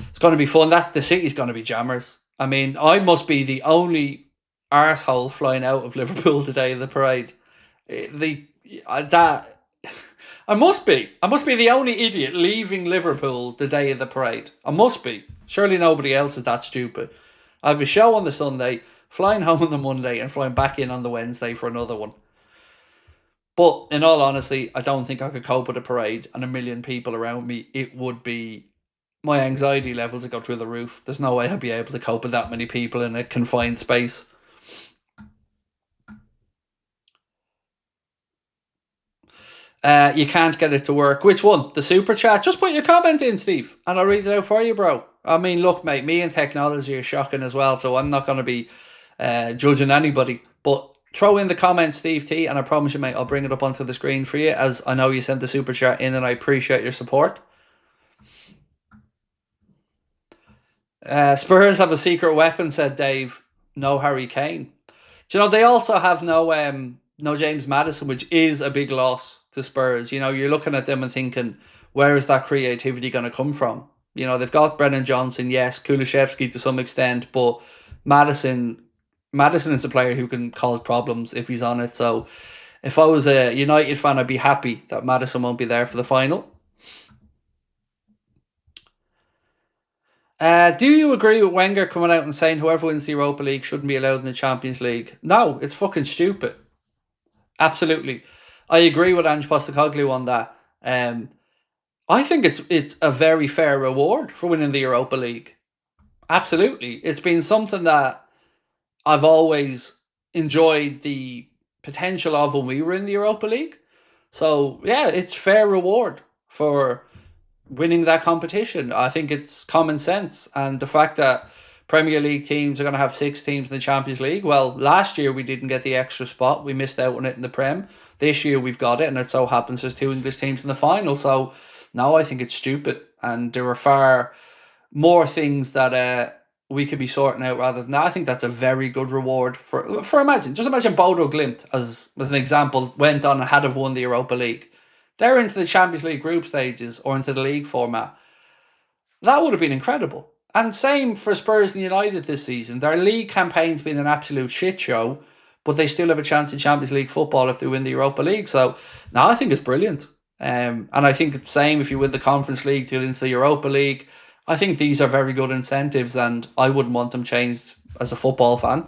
Speaker 1: It's going to be fun. The city's going to be jammers. I mean, I must be the only arsehole flying out of Liverpool today in the parade. I must be the only idiot leaving Liverpool the day of the parade. I must be. Surely nobody else is that stupid. I have a show on the Sunday, flying home on the Monday, and flying back in on the Wednesday for another one. But in all honesty, I don't think I could cope with a parade and a million people around me. It would be, my anxiety levels would go through the roof. There's no way I'd be able to cope with that many people in a confined space. You can't get it to work. Which one? The super chat? Just put your comment in, Steve, and I'll read it out for you, bro. I mean, look, mate, me and technology are shocking as well, so I'm not going to be judging anybody. But throw in the comments, Steve T, and I promise you, mate, I'll bring it up onto the screen for you, as I know you sent the super chat in and I appreciate your support. Spurs have a secret weapon, said Dave. No Harry Kane. Do you know, they also have no James Maddison, which is a big loss to Spurs. You know, you're looking at them and thinking, where is that creativity going to come from? You know, they've got Brennan Johnson, yes, Kulishevsky to some extent, but Maddison is a player who can cause problems if he's on it. So if I was a United fan, I'd be happy that Maddison won't be there for the final. Do you agree with Wenger coming out and saying whoever wins the Europa League shouldn't be allowed in the Champions League? No, it's fucking stupid. Absolutely. I agree with Ange Postecoglou on that. I think it's a very fair reward for winning the Europa League. Absolutely. It's been something that I've always enjoyed the potential of when we were in the Europa League. So, yeah, it's fair reward for winning that competition. I think it's common sense. And the fact that Premier League teams are going to have 6 teams in the Champions League. Well, last year we didn't get the extra spot. We missed out on it in the Prem. This year we've got it, and it so happens there's 2 English teams in the final. So, no, I think it's stupid. And there are far more things that we could be sorting out rather than that. I think that's a very good reward for imagine Bodo Glimt, as an example, went on and had have won the Europa League. They're into the Champions League group stages or into the league format. That would have been incredible. And same for Spurs and United this season. Their league campaign's been an absolute shit show, but they still have a chance in Champions League football if they win the Europa League. So, no, I think it's brilliant. And I think the same if you win the Conference League to get into the Europa League. I think these are very good incentives, and I wouldn't want them changed as a football fan.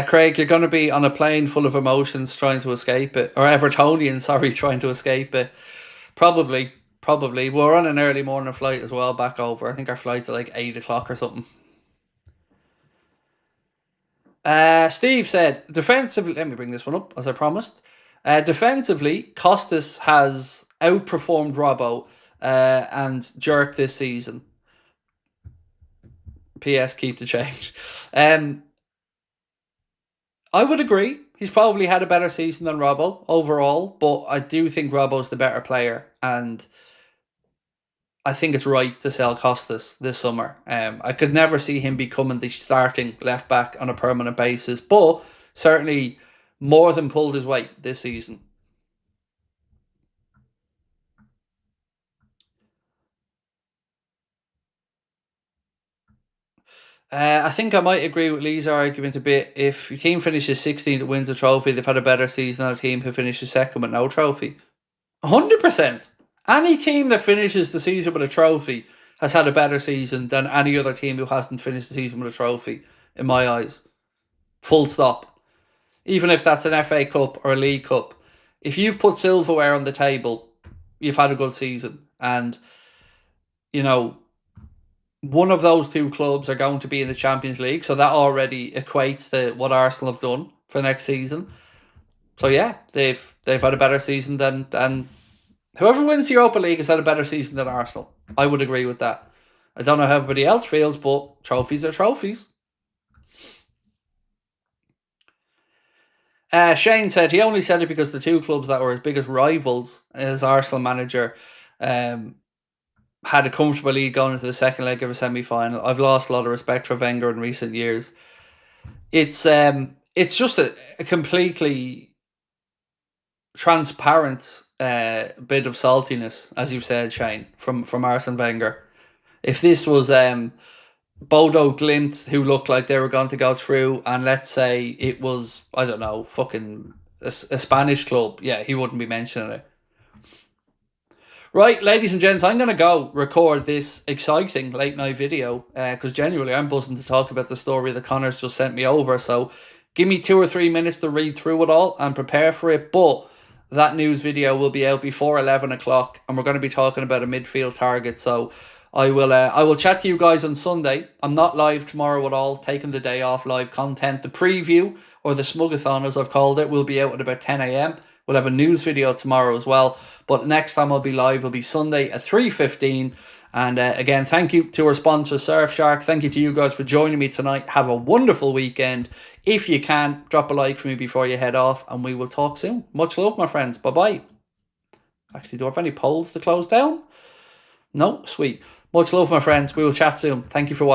Speaker 1: Craig, you're going to be on a plane full of emotions trying to escape it. Or Evertonian, sorry, trying to escape it. Probably. We're on an early morning flight as well back over. I think our flight's at like 8 o'clock or something. Steve said, defensively, let me bring this one up as I promised. Defensively, Costas has outperformed Robbo and Jerk this season. PS, keep the change. I would agree. He's probably had a better season than Robbo overall, but I do think Robbo's the better player, and I think it's right to sell Costas this summer. I could never see him becoming the starting left back on a permanent basis, but certainly more than pulled his weight this season. I think I might agree with Lee's argument a bit. If your team finishes 16th and wins a trophy, they've had a better season than a team who finishes second with no trophy. 100%. Any team that finishes the season with a trophy has had a better season than any other team who hasn't finished the season with a trophy, in my eyes. Full stop. Even if that's an FA Cup or a League Cup. If you've put silverware on the table, you've had a good season. And, you know, one of those 2 clubs are going to be in the Champions League, so that already equates to what Arsenal have done for next season. So yeah, they've had a better season than whoever wins the Europa League has had a better season than Arsenal. I would agree with that. I don't know how everybody else feels, but trophies are trophies. Shane said he only said it because the 2 clubs that were his biggest rivals as Arsenal manager had a comfortable lead going into the second leg of a semi-final. I've lost a lot of respect for Wenger in recent years. It's just a completely transparent bit of saltiness, as you've said, Shane, from Arsene Wenger. If this was Bodo Glimt, who looked like they were going to go through, and let's say it was, I don't know, fucking a Spanish club, yeah, he wouldn't be mentioning it. Right, ladies and gents, I'm going to go record this exciting late night video because genuinely I'm buzzing to talk about the story that Connor's just sent me over. So give me 2 or 3 minutes to read through it all and prepare for it. But that news video will be out before 11 o'clock and we're going to be talking about a midfield target. So I will chat to you guys on Sunday. I'm not live tomorrow at all, taking the day off live content. The preview, or the Smugathon as I've called it, will be out at about 10 a.m. We'll have a news video tomorrow as well. But next time I'll be live will be Sunday at 3:15. And again, thank you to our sponsor, Surfshark. Thank you to you guys for joining me tonight. Have a wonderful weekend. If you can, drop a like for me before you head off, and we will talk soon. Much love, my friends. Bye-bye. Actually, do I have any polls to close down? No? Sweet. Much love, my friends. We will chat soon. Thank you for watching.